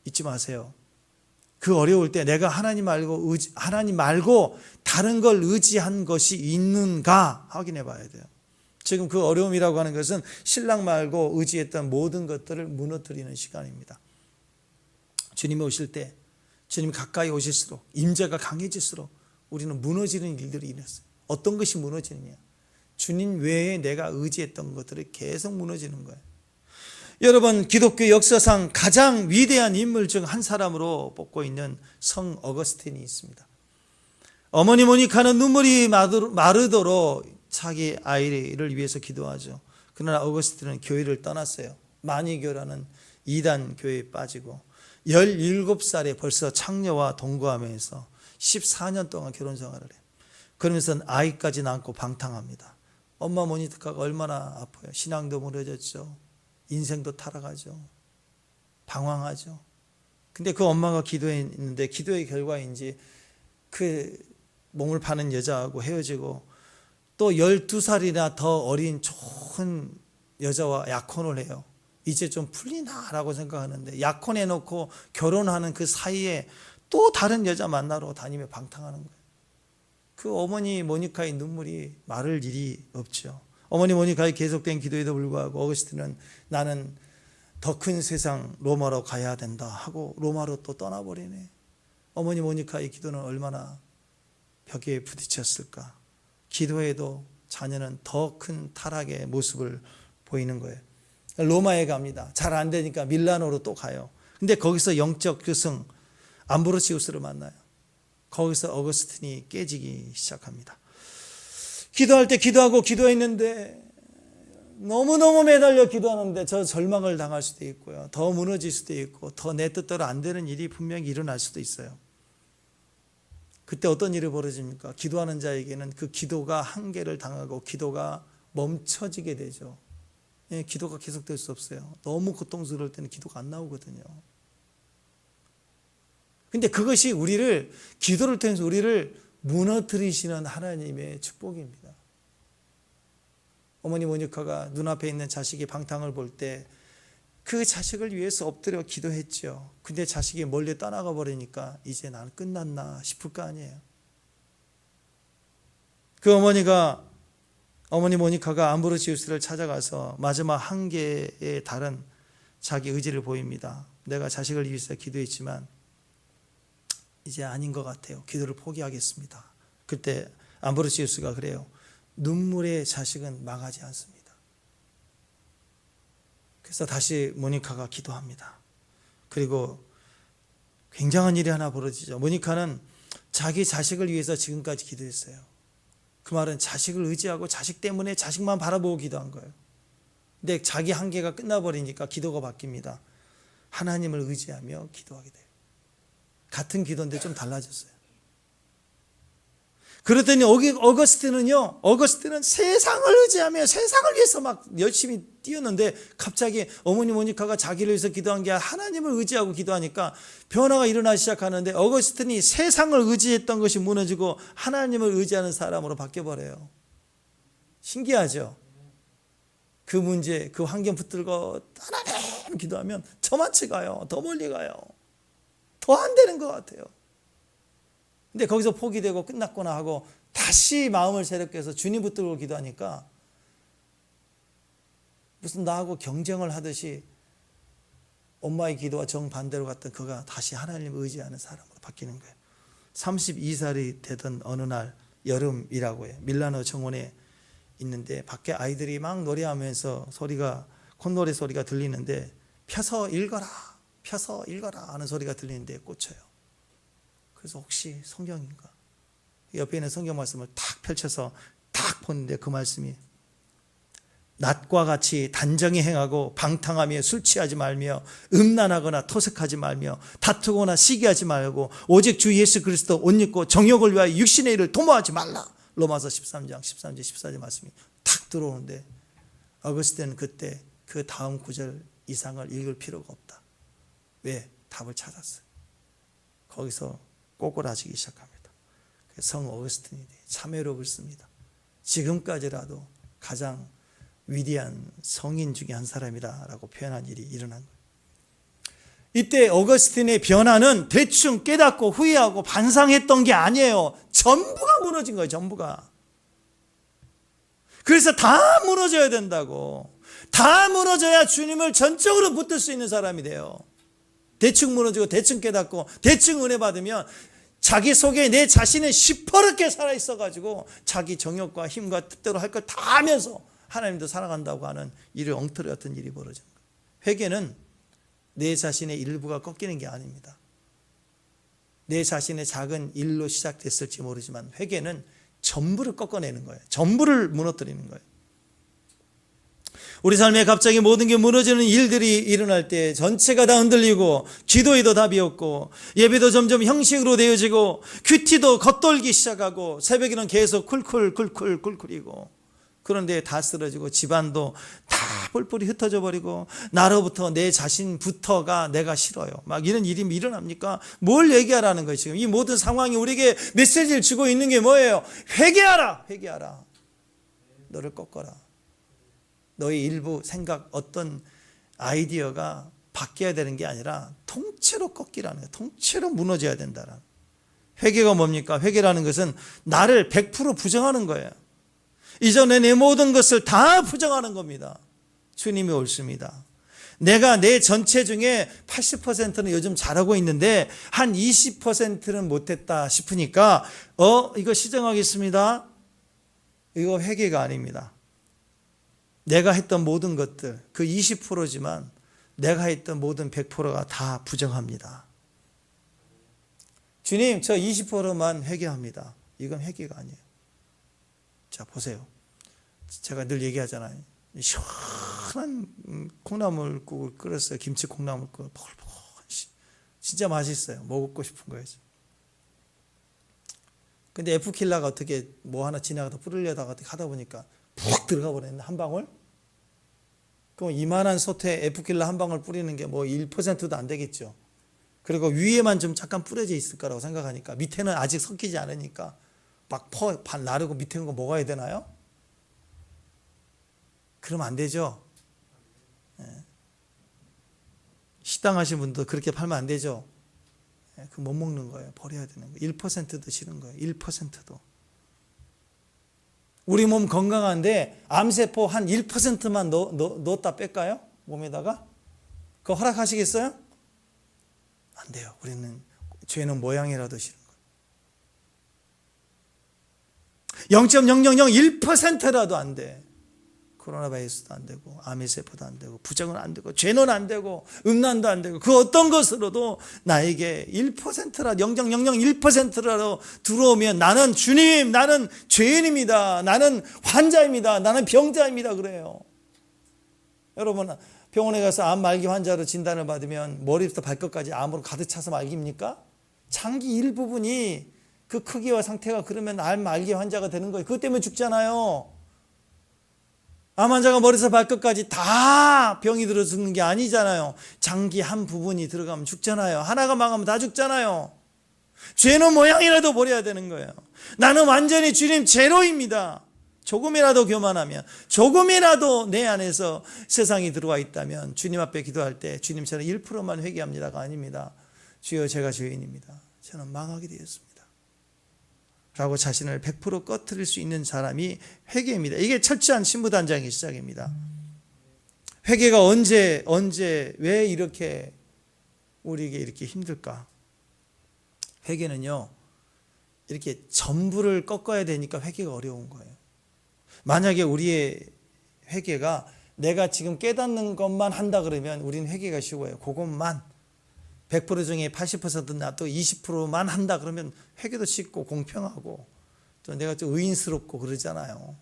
잊지 마세요. 그 어려울 때 내가 하나님 말고 다른 걸 의지한 것이 있는가 확인해 봐야 돼요. 지금 그 어려움이라고 하는 것은 신랑 말고 의지했던 모든 것들을 무너뜨리는 시간입니다. 주님이 오실 때 주님이 가까이 오실수록 임재가 강해질수록 우리는 무너지는 일들이 일어났어요. 어떤 것이 무너지느냐? 주님 외에 내가 의지했던 것들이 계속 무너지는 거예요. 여러분 기독교 역사상 가장 위대한 인물 중 한 사람으로 뽑고 있는 성 어거스틴이 있습니다. 어머니 모니카는 눈물이 마르도록 자기 아이를 위해서 기도하죠. 그러나 어거스틴은 교회를 떠났어요. 마니교라는 이단 교회에 빠지고 17살에 벌써 창녀와 동거하면서 14년 동안 결혼 생활을 해요. 그러면서 아이까지 낳고 방탕합니다. 엄마 모니카가 얼마나 아파요. 신앙도 무너졌죠. 인생도 타락하죠. 방황하죠. 근데 그 엄마가 기도했는데 기도의 결과인지 그 몸을 파는 여자하고 헤어지고 또 12살이나 더 어린 좋은 여자와 약혼을 해요. 이제 좀 풀리나라고 생각하는데 약혼해놓고 결혼하는 그 사이에 또 다른 여자 만나러 다니며 방탕하는 거예요. 그 어머니 모니카의 눈물이 마를 일이 없죠. 어머니 모니카의 계속된 기도에도 불구하고 어거스틴은 나는 더 큰 세상 로마로 가야 된다 하고 로마로 또 떠나버리네. 어머니 모니카의 기도는 얼마나 벽에 부딪혔을까. 기도해도 자녀는 더 큰 타락의 모습을 보이는 거예요. 로마에 갑니다. 잘 안 되니까 밀라노로 또 가요. 근데 거기서 영적 교성 암브로시우스를 만나요. 거기서 어거스틴이 깨지기 시작합니다. 기도할 때 기도하고 기도했는데 너무너무 매달려 기도하는데 저 절망을 당할 수도 있고요. 더 무너질 수도 있고 더 내 뜻대로 안 되는 일이 분명히 일어날 수도 있어요. 그때 어떤 일이 벌어집니까? 기도하는 자에게는 그 기도가 한계를 당하고 기도가 멈춰지게 되죠. 예, 기도가 계속될 수 없어요. 너무 고통스러울 때는 기도가 안 나오거든요. 근데 그것이 기도를 통해서 우리를 무너뜨리시는 하나님의 축복입니다. 어머니 모니카가 눈앞에 있는 자식이 방탕을 볼 때 그 자식을 위해서 엎드려 기도했죠. 근데 자식이 멀리 떠나가 버리니까 이제 나는 끝났나 싶을 거 아니에요. 그 어머니 모니카가 암브로시우스를 찾아가서 마지막 한계에 달한 자기 의지를 보입니다. 내가 자식을 위해서 기도했지만 이제 아닌 것 같아요. 기도를 포기하겠습니다. 그때 암브로시우스가 그래요. 눈물의 자식은 망하지 않습니다. 그래서 다시 모니카가 기도합니다. 그리고 굉장한 일이 하나 벌어지죠. 모니카는 자기 자식을 위해서 지금까지 기도했어요. 그 말은 자식을 의지하고 자식 때문에 자식만 바라보고 기도한 거예요. 근데 자기 한계가 끝나버리니까 기도가 바뀝니다. 하나님을 의지하며 기도하게 돼요. 같은 기도인데 좀 달라졌어요. 그랬더니 어거스틴은 세상을 의지하며 세상을 위해서 막 열심히 뛰었는데 갑자기 어머니 모니카가 자기를 위해서 기도한 게 하나님을 의지하고 기도하니까 변화가 일어나기 시작하는데 어거스틴이 세상을 의지했던 것이 무너지고 하나님을 의지하는 사람으로 바뀌어버려요. 신기하죠? 그 문제, 그 환경 붙들고 하나님 기도하면 저만치 가요. 더 멀리 가요. 더 안 되는 것 같아요. 근데 거기서 포기되고 끝났구나 하고 다시 마음을 새롭게 해서 주님 붙들고 기도하니까 무슨 나하고 경쟁을 하듯이 엄마의 기도와 정반대로 갔던 그가 다시 하나님을 의지하는 사람으로 바뀌는 거예요. 32살이 되던 어느 날 여름이라고 해요. 밀라노 정원에 있는데 밖에 아이들이 막 노래하면서 콧노래 소리가 들리는데 펴서 읽어라 하는 소리가 들리는데 꽂혀요. 그래서 혹시 성경인가? 옆에 있는 성경 말씀을 탁 펼쳐서 탁 보는데 그 말씀이 낮과 같이 단정히 행하고 방탕하며 술 취하지 말며 음란하거나 토색하지 말며 다투거나 시기하지 말고 오직 주 예수 그리스도 옷 입고 정욕을 위하여 육신의 일을 도모하지 말라. 로마서 13장 13절 14절 말씀이 탁 들어오는데 어거스틴은 그때 그 다음 구절 이상을 읽을 필요가 없다. 왜? 답을 찾았어요. 거기서 꼬꾸라지기 시작합니다. 성 어거스틴이 참회록을 씁니다. 지금까지라도 가장 위대한 성인 중에 한 사람이라고 표현한 일이 일어난 거예요. 이때 어거스틴의 변화는 대충 깨닫고 후회하고 반성했던 게 아니에요. 전부가 무너진 거예요. 전부가. 그래서 다 무너져야 된다고. 다 무너져야 주님을 전적으로 붙들 수 있는 사람이 돼요. 대충 무너지고 대충 깨닫고 대충 은혜 받으면 자기 속에 내 자신은 시퍼렇게 살아있어가지고 자기 정욕과 힘과 뜻대로 할 걸 다 하면서 하나님도 살아간다고 하는 일을 엉터리 같은 일이 벌어진 거예요. 회개는 내 자신의 일부가 꺾이는 게 아닙니다. 내 자신의 작은 일로 시작됐을지 모르지만 회개는 전부를 꺾어내는 거예요. 전부를 무너뜨리는 거예요. 우리 삶에 갑자기 모든 게 무너지는 일들이 일어날 때 전체가 다 흔들리고 기도에도 답이 없고 예배도 점점 형식으로 되어지고 큐티도 겉돌기 시작하고 새벽에는 계속 쿨쿨이고 그런데 다 쓰러지고 집안도 다 뿔뿔이 흩어져 버리고 나로부터 내 자신부터가 내가 싫어요. 막 이런 일이 일어납니까? 뭘 얘기하라는 거예요. 지금 이 모든 상황이 우리에게 메시지를 주고 있는 게 뭐예요? 회개하라. 너를 꺾어라. 너의 일부 생각 어떤 아이디어가 바뀌어야 되는 게 아니라 통째로 꺾이라는 거예요. 통째로 무너져야 된다는. 회개가 뭡니까? 회개라는 것은 나를 100% 부정하는 거예요. 이전에 내 모든 것을 다 부정하는 겁니다. 주님이 옳습니다. 내가 내 전체 중에 80%는 요즘 잘하고 있는데 한 20%는 못했다 싶으니까 이거 시정하겠습니다. 이거 회개가 아닙니다. 내가 했던 모든 것들 그 20%지만 내가 했던 모든 100%가 다 부정합니다. 주님, 저 20%만 회개합니다. 이건 회개가 아니에요. 자, 보세요. 제가 늘 얘기하잖아요. 시원한 콩나물국을 끓였어요. 김치 콩나물국을 보글보글. 진짜 맛있어요. 먹고 싶은 거예요. 근데 F킬러가 어떻게 뭐 하나 지나가다 뿌리려다가 어떻게 하다 보니까 푹 들어가 버렸네. 한 방울. 그럼 이만한 솥에 F킬러 한 방울 뿌리는 게 뭐 1%도 안 되겠죠. 그리고 위에만 좀 잠깐 뿌려져 있을 거라고 생각하니까 밑에는 아직 섞이지 않으니까 막 반 나르고 밑에 거 먹어야 되나요? 그러면 안 되죠. 식당 하신 분도 그렇게 팔면 안 되죠. 그 못 먹는 거예요. 버려야 되는 거예요. 1%도 싫은 거예요. 1%도. 우리 몸 건강한데 암세포 한 1%만 넣었다 뺄까요? 몸에다가? 그거 허락하시겠어요? 안 돼요. 우리는 죄는 모양이라도 싫은 거예요. 0.0001%라도 안 돼. 코로나 바이러스도 안 되고 암세포도 안 되고 부정은 안 되고 죄는 안 되고 음란도 안 되고 그 어떤 것으로도 나에게 1%라도 0.001%라도 들어오면 나는 주님, 나는 죄인입니다. 나는 환자입니다. 나는 병자입니다. 그래요. 여러분 병원에 가서 암 말기 환자로 진단을 받으면 머리부터 발끝까지 암으로 가득 차서 말깁니까? 장기 일부분이 그 크기와 상태가 그러면 암 말기 환자가 되는 거예요. 그것 때문에 죽잖아요. 암 환자가 머리에서 발끝까지 다 병이 들어 죽는 게 아니잖아요. 장기 한 부분이 들어가면 죽잖아요. 하나가 망하면 다 죽잖아요. 죄는 모양이라도 버려야 되는 거예요. 나는 완전히 주님 제로입니다. 조금이라도 교만하면, 조금이라도 내 안에서 세상이 들어와 있다면 주님 앞에 기도할 때 주님 저는 1%만 회개합니다가 아닙니다. 주여 제가 죄인입니다. 저는 망하게 되었습니다. 라고 자신을 100% 꺼트릴 수 있는 사람이 회개입니다. 이게 철저한 신부단장의 시작입니다. 회개가 언제 왜 이렇게 우리에게 이렇게 힘들까? 회개는요, 이렇게 전부를 꺾어야 되니까 회개가 어려운 거예요. 만약에 우리의 회개가 내가 지금 깨닫는 것만 한다 그러면 우리는 회개가 쉬워요. 그것만 100% 중에 80%나 또 20%만 한다 그러면 회개도 쉽고 공평하고 또 내가 좀 의인스럽고 그러잖아요.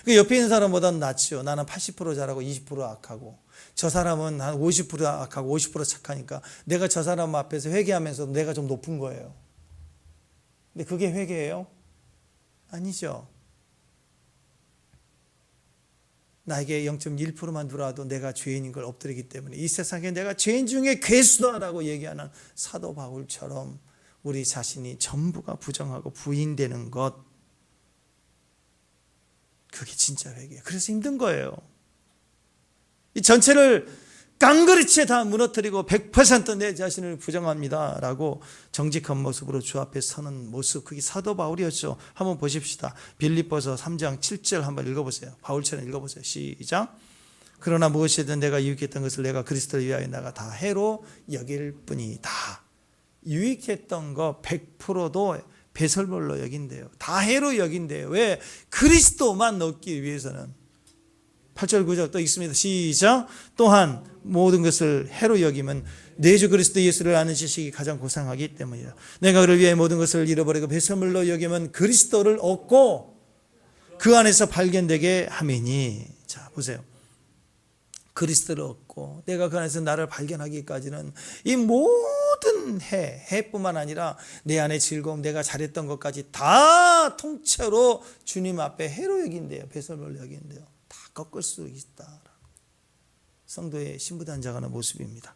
그 옆에 있는 사람보다는 낫죠. 나는 80% 잘하고 20% 악하고, 저 사람은 한 50% 악하고 50% 착하니까 내가 저 사람 앞에서 회개하면서 내가 좀 높은 거예요. 근데 그게 회개예요? 아니죠. 나에게 0.1%만 들어와도 내가 죄인인 걸 엎드리기 때문에 이 세상에 내가 죄인 중에 괴수다라고 얘기하는 사도 바울처럼 우리 자신이 전부가 부정하고 부인되는 것, 그게 진짜 회개예요. 그래서 힘든 거예요. 이 전체를 깡그리째 다 무너뜨리고 100% 내 자신을 부정합니다 라고 정직한 모습으로 주 앞에 서는 모습, 그게 사도 바울이었죠. 한번 보십시다. 빌립보서 3장 7절 한번 읽어보세요. 바울처럼 읽어보세요. 시작. 그러나 무엇이든 내가 유익했던 것을 내가 그리스도를 위하여 나가 다 해로 여길 뿐이다. 유익했던 거 100%도 배설물로 여긴대요. 다 해로 여긴대요. 왜? 그리스도만 얻기 위해서는. 8절 9절 또 있습니다. 시작. 또한 모든 것을 해로 여기면 내 주 그리스도 예수를 아는 지식이 가장 고상하기 때문이다. 내가 그를 위해 모든 것을 잃어버리고 배설물로 여기면 그리스도를 얻고 그 안에서 발견되게 함이니. 자 보세요. 그리스도를 얻고 내가 그 안에서 나를 발견하기까지는 이 모든 해뿐만 아니라 내 안의 즐거움, 내가 잘했던 것까지 다 통째로 주님 앞에 해로 여긴대요. 배설물로 여긴대요. 다 꺾을 수 있다. 성도의 신부단장하는 모습입니다.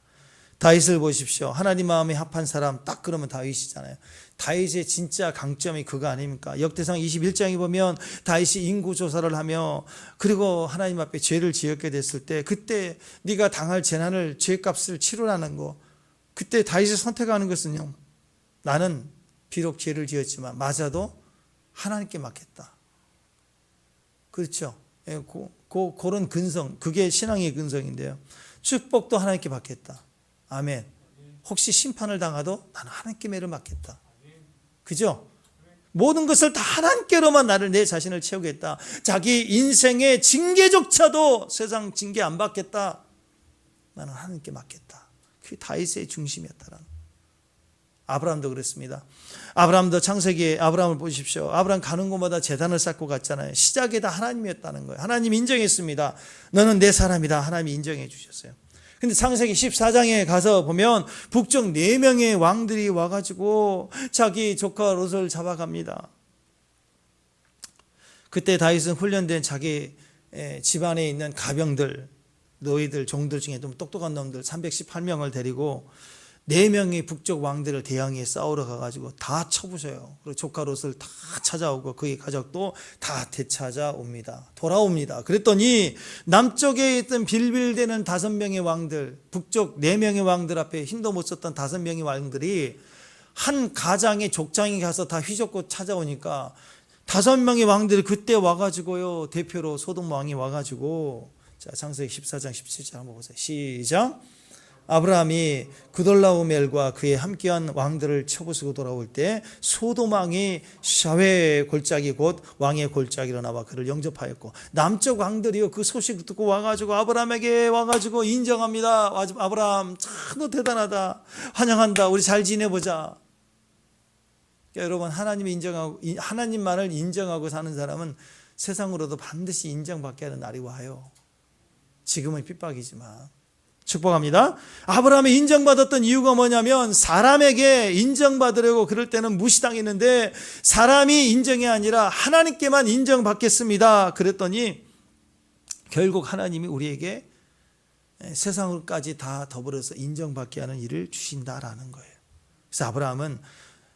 다윗을 보십시오. 하나님 마음에 합한 사람, 딱 그러면 다윗이잖아요. 다윗의 진짜 강점이 그거 아닙니까? 역대상 21장에 보면 다윗이 인구조사를 하며 그리고 하나님 앞에 죄를 지었게 됐을 때 그때 네가 당할 재난을, 죄값을 치르라는 거, 그때 다윗이 선택하는 것은요, 나는 비록 죄를 지었지만 맞아도 하나님께 맡겠다. 그렇죠? 그런 근성, 그게 신앙의 근성인데요. 축복도 하나님께 받겠다. 아멘. 혹시 심판을 당하도 나는 하나님께 매를 맡겠다. 그죠? 모든 것을 다 하나님께로만 나를, 내 자신을 채우겠다. 자기 인생의 징계조차도 세상 징계 안 받겠다. 나는 하나님께 맡겠다. 그게 다윗의 중심이었다라는. 아브라함도 그랬습니다. 아브라함도 창세기에 아브라함을 보십시오. 아브라함 가는 곳마다 제단을 쌓고 갔잖아요. 시작에 다 하나님이었다는 거예요. 하나님 인정했습니다. 너는 내 사람이다. 하나님이 인정해 주셨어요. 근데 창세기 14장에 가서 보면 북쪽 4명의 왕들이 와가지고 자기 조카 롯을 잡아갑니다. 그때 다윗은 훈련된 자기 집안에 있는 가병들, 노예들, 종들 중에 좀 똑똑한 놈들 318명을 데리고 4명의 북쪽 왕들을 대항해 싸우러 가가지고 다 쳐부셔요. 그리고 조카 롯을 다 찾아오고 그의 가족도 다 되찾아옵니다. 돌아옵니다. 그랬더니 남쪽에 있던 빌빌대는 5명의 왕들, 북쪽 4명의 왕들 앞에 힘도 못 썼던 5명의 왕들이 한 가장의 족장에 가서 다 휘젓고 찾아오니까 5명의 왕들이 그때 와가지고요, 대표로 소돔 왕이 와가지고, 자 창세기 14장 17절 한번 보세요. 시작. 아브라함이 구돌라오멜과 그의 함께한 왕들을 쳐부수고 돌아올 때 소돔 왕이 샤웨의 골짜기 곧 왕의 골짜기로 나와 그를 영접하였고, 남쪽 왕들이요 그 소식 듣고 와가지고 아브라함에게 와가지고 인정합니다. 아브라함 참 너 대단하다, 환영한다, 우리 잘 지내보자. 그러니까 여러분, 하나님이 인정하고, 하나님만을 인정하고 사는 사람은 세상으로도 반드시 인정받게 하는 날이 와요. 지금은 핍박이지만. 축복합니다. 아브라함이 인정받았던 이유가 뭐냐면 사람에게 인정받으려고 그럴 때는 무시당했는데 사람이 인정이 아니라 하나님께만 인정받겠습니다. 그랬더니 결국 하나님이 우리에게 세상을까지 다 더불어서 인정받게 하는 일을 주신다라는 거예요. 그래서 아브라함은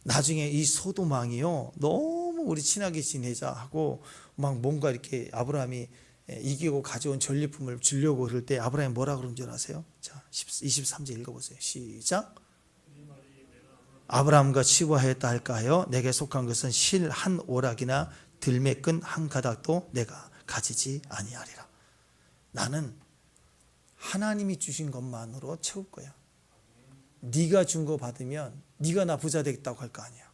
나중에 이 소돔 왕이요 너무 우리 친하게 지내자 하고 막 뭔가 이렇게 아브라함이 이기고 가져온 전리품을 주려고 그럴 때 아브라함이 뭐라 그런 줄 아세요? 자, 23절 읽어보세요. 시작. 아브라함과 치부하였다 할까 하여 내게 속한 것은 실 한 오락이나 들매끈 한 가닥도 내가 가지지 아니하리라. 나는 하나님이 주신 것만으로 채울 거야. 네가 준 거 받으면 네가 나 부자 되겠다고 할 거 아니야.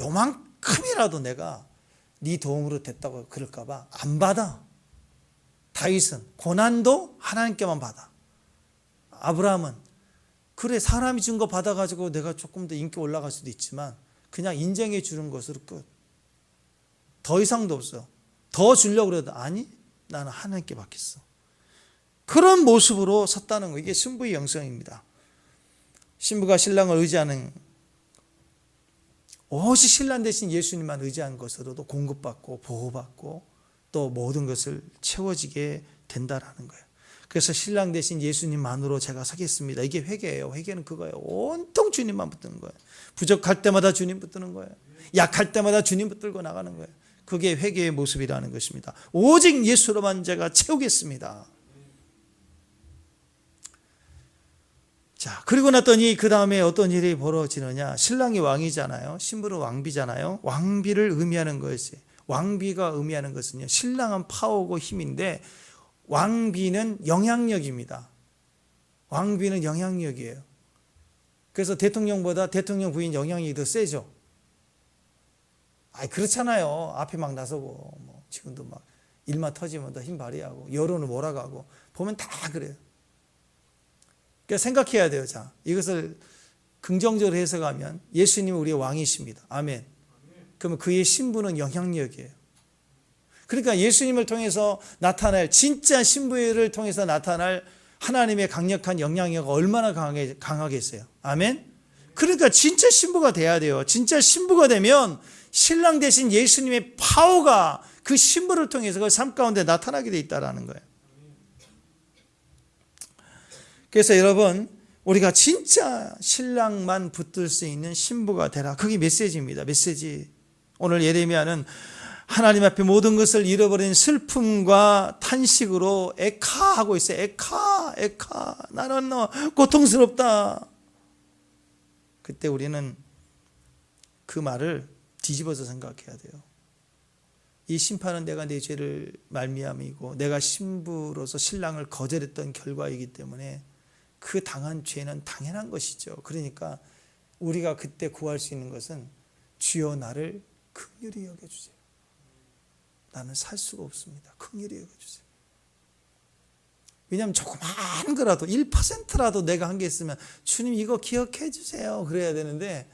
요만큼이라도 내가 네 도움으로 됐다고 그럴까 봐 안 받아. 다윗은 고난도 하나님께만 받아. 아브라함은 그래 사람이 준 거 받아가지고 내가 조금 더 인기 올라갈 수도 있지만 그냥 인정해 주는 것으로 끝. 더 이상도 없어. 더 주려고 그래도 아니 나는 하나님께 받겠어. 그런 모습으로 섰다는 거. 이게 신부의 영성입니다. 신부가 신랑을 의지하는 오직 신랑 대신 예수님만 의지한 것으로도 공급받고 보호받고 또 모든 것을 채워지게 된다라는 거예요. 그래서 신랑 대신 예수님만으로 제가 서겠습니다. 이게 회개예요. 회개는 그거예요. 온통 주님만 붙드는 거예요. 부족할 때마다 주님 붙드는 거예요. 약할 때마다 주님 붙들고 나가는 거예요. 그게 회개의 모습이라는 것입니다. 오직 예수로만 제가 채우겠습니다. 자, 그리고 났더니 그 다음에 어떤 일이 벌어지느냐. 신랑이 왕이잖아요. 신부는 왕비잖아요. 왕비를 의미하는 것이, 왕비가 의미하는 것은요, 신랑은 파워고 힘인데 왕비는 영향력입니다. 왕비는 영향력이에요. 그래서 대통령보다 대통령 부인 영향력이 더 세죠. 그렇잖아요. 앞에 막 나서고 뭐 지금도 막 일만 터지면 더 힘 발휘하고 여론을 몰아가고 보면 다 그래요. 그러니까 생각해야 돼요. 자, 이것을 긍정적으로 해석하면 예수님은 우리의 왕이십니다. 아멘. 그러면 그의 신부는 영향력이에요. 그러니까 예수님을 통해서 나타날, 진짜 신부를 통해서 나타날 하나님의 강력한 영향력이 얼마나 강하겠어요. 아멘. 그러니까 진짜 신부가 돼야 돼요. 진짜 신부가 되면 신랑 대신 예수님의 파워가 그 신부를 통해서 그 삶 가운데 나타나게 돼 있다는 거예요. 그래서 여러분, 우리가 진짜 신랑만 붙들 수 있는 신부가 되라. 그게 메시지입니다. 메시지. 오늘 예레미야는 하나님 앞에 모든 것을 잃어버린 슬픔과 탄식으로 에카하고 있어요. 에카 나는 고통스럽다. 그때 우리는 그 말을 뒤집어서 생각해야 돼요. 이 심판은 내가 내 죄를 말미암이고 내가 신부로서 신랑을 거절했던 결과이기 때문에 그 당한 죄는 당연한 것이죠. 그러니까 우리가 그때 구할 수 있는 것은 주여 나를 긍휼히 여겨주세요. 나는 살 수가 없습니다. 긍휼히 여겨주세요. 왜냐하면 조그만 거라도 1%라도 내가 한 게 있으면 주님 이거 기억해 주세요. 그래야 되는데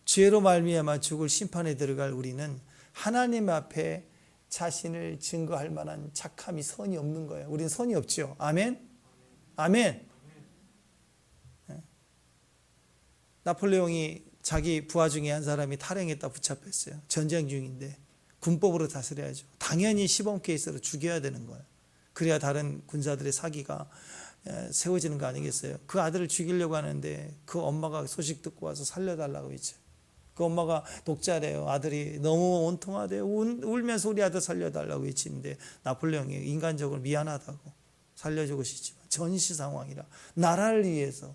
죄로 말미암아 죽을 심판에 들어갈 우리는 하나님 앞에 자신을 증거할 만한 착함이 선이 없는 거예요. 우리는 선이 없죠. 아멘. 아멘. 나폴레옹이 자기 부하 중에 한 사람이 탈행했다 붙잡혔어요. 전쟁 중인데 군법으로 다스려야죠. 당연히 시범 케이스로 죽여야 되는 거예요. 그래야 다른 군사들의 사기가 세워지는 거 아니겠어요. 그 아들을 죽이려고 하는데 그 엄마가 소식 듣고 와서 살려달라고 했죠. 그 엄마가 독자래요. 아들이 너무 원통하대요. 울면서 우리 아들 살려달라고 외치는데 나폴레옹이 인간적으로 미안하다고 살려주고 싶지만 전시 상황이라 나라를 위해서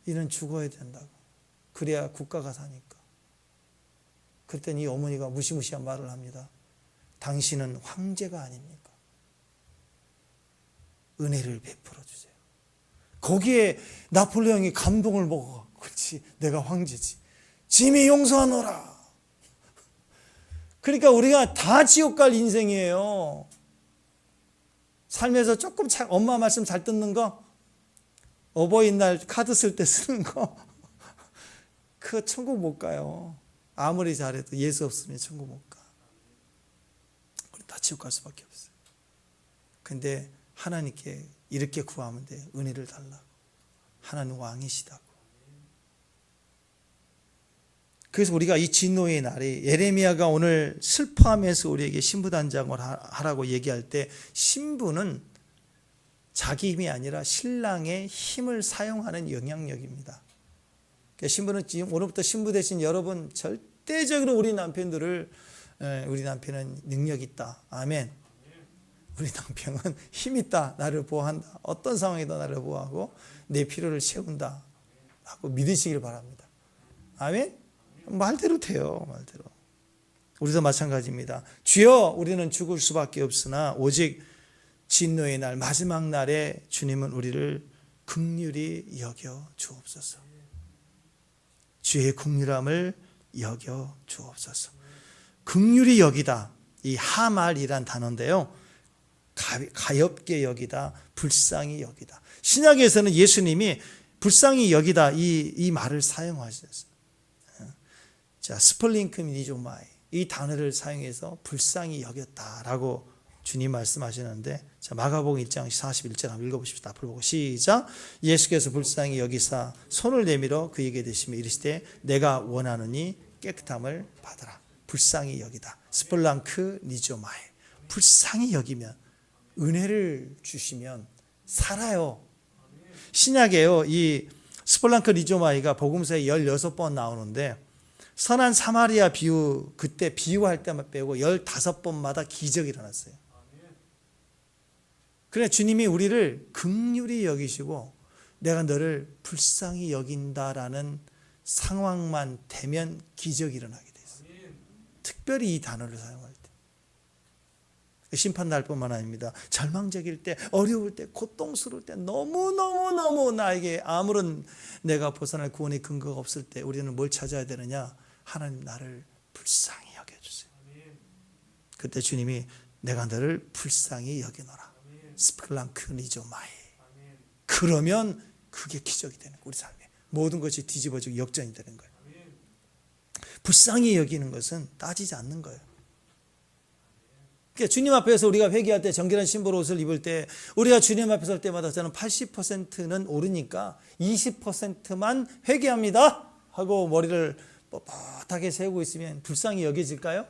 이는 죽어야 된다고. 그래야 국가가 사니까. 그랬더니 이 어머니가 무시무시한 말을 합니다. 당신은 황제가 아닙니까? 은혜를 베풀어 주세요. 거기에 나폴레옹이 감동을 먹어. 그렇지, 내가 황제지. 짐이 용서하노라. 그러니까 우리가 다 지옥 갈 인생이에요. 살면서 조금 엄마 말씀 잘 듣는 거, 어버이날 카드 쓸 때 쓰는 거, 그거 천국 못 가요. 아무리 잘해도 예수 없으면 천국 못 가. 우리 다 지옥 갈 수밖에 없어요. 근데 하나님께 이렇게 구하면 돼요. 은혜를 달라고. 하나님 왕이시다고. 그래서 우리가 이 진노의 날에 예레미야가 오늘 슬퍼하면서 우리에게 신부단장을 하라고 얘기할 때 신부는 자기 힘이 아니라 신랑의 힘을 사용하는 영향력입니다. 그러니까 신부는 지금 오늘부터 신부 되신 여러분 절대적으로 우리 남편들을 우리 남편은 능력 있다. 아멘. 우리 남편은 힘 있다. 나를 보호한다. 어떤 상황에도 나를 보호하고 내 필요를 채운다. 라고 믿으시길 바랍니다. 아멘. 말대로 돼요. 말대로. 우리도 마찬가지입니다. 주여 우리는 죽을 수밖에 없으나 오직 진노의 날 마지막 날에 주님은 우리를 긍휼히 여겨 주옵소서. 주의 긍휼함을 여겨 주옵소서. 긍휼히 여기다. 이 하말이란 단어인데요. 가엾게 여기다. 불쌍히 여기다. 신약에서는 예수님이 불쌍히 여기다 이 말을 사용하셨어요. 자, 스플링크 니조마이 이 단어를 사용해서 불쌍히 여겼다라고 주님 말씀하시는데, 자, 마가복음 1장 41절 한번 읽어보십시다. 앞으로 보고 시작. 예수께서 불쌍히 여기사 손을 내밀어 그에게 대시며 이르시되 내가 원하노니 깨끗함을 받으라. 불쌍히 여기다. 스플랑크 니조마이. 불쌍히 여기면 은혜를 주시면 살아요. 신약에요. 이 스플랑크 니조마이가 복음서에 16번 나오는데 선한 사마리아 비유 그때 비유할 때만 빼고 15번마다 기적이 일어났어요. 그래 주님이 우리를 긍휼히 여기시고 내가 너를 불쌍히 여긴다라는 상황만 되면 기적이 일어나게 됐어요. 특별히 이 단어를 사용할 때. 심판 날뿐만 아닙니다. 절망적일 때, 어려울 때, 고통스러울 때, 너무너무 나에게 아무런 내가 벗어날 구원의 근거가 없을 때 우리는 뭘 찾아야 되느냐? 하나님 나를 불쌍히 여겨주세요. 그때 주님이 내가 너를 불쌍히 여기노라. 스플랑크 니조마이. 그러면 그게 기적이 되는 거예요. 우리 삶에 모든 것이 뒤집어지고 역전이 되는 거예요. 불쌍히 여기는 것은 따지지 않는 거예요. 그러니까 주님 앞에서 우리가 회개할 때 정결한 신부로 옷을 입을 때 우리가 주님 앞에 설 때마다 저는 80%는 오르니까 20%만 회개합니다 하고 머리를 뻣뻣하게 세우고 있으면 불쌍히 여겨질까요?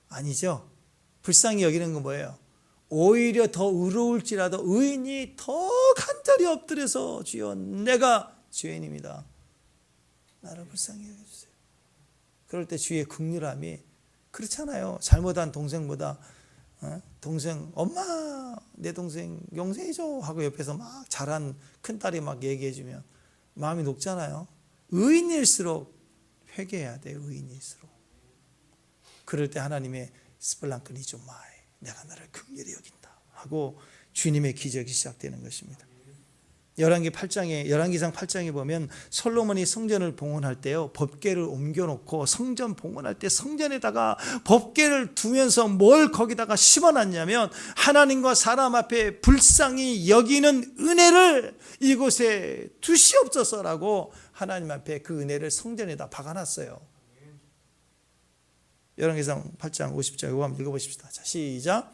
아니죠. 불쌍히 여기는 건 뭐예요? 오히려 더 의로울지라도 의인이 더 간절히 엎드려서 주여 내가 죄인입니다. 나를 불쌍히 여겨주세요. 그럴 때 주의 긍휼함이 그렇잖아요. 잘못한 동생보다 동생 엄마 내 동생 용서해줘 하고 옆에서 막 잘한 큰딸이 막 얘기해주면 마음이 녹잖아요. 의인일수록 회개해야 돼요. 의인일수록. 그럴 때 하나님의 스플랑크 니조마이 내가 나를 긍휼히 여긴다 하고 주님의 기적이 시작되는 것입니다. 열왕기상 8장에 보면 솔로몬이 성전을 봉헌할 때요 법궤를 옮겨놓고 성전 봉헌할 때 성전에다가 법궤를 두면서 뭘 거기다가 심어놨냐면 하나님과 사람 앞에 불쌍히 여기는 은혜를 이곳에 두시옵소서라고 하나님 앞에 그 은혜를 성전에다 박아놨어요. 열왕기상 8장 50절 이거 한번 읽어보십시다. 자, 시작.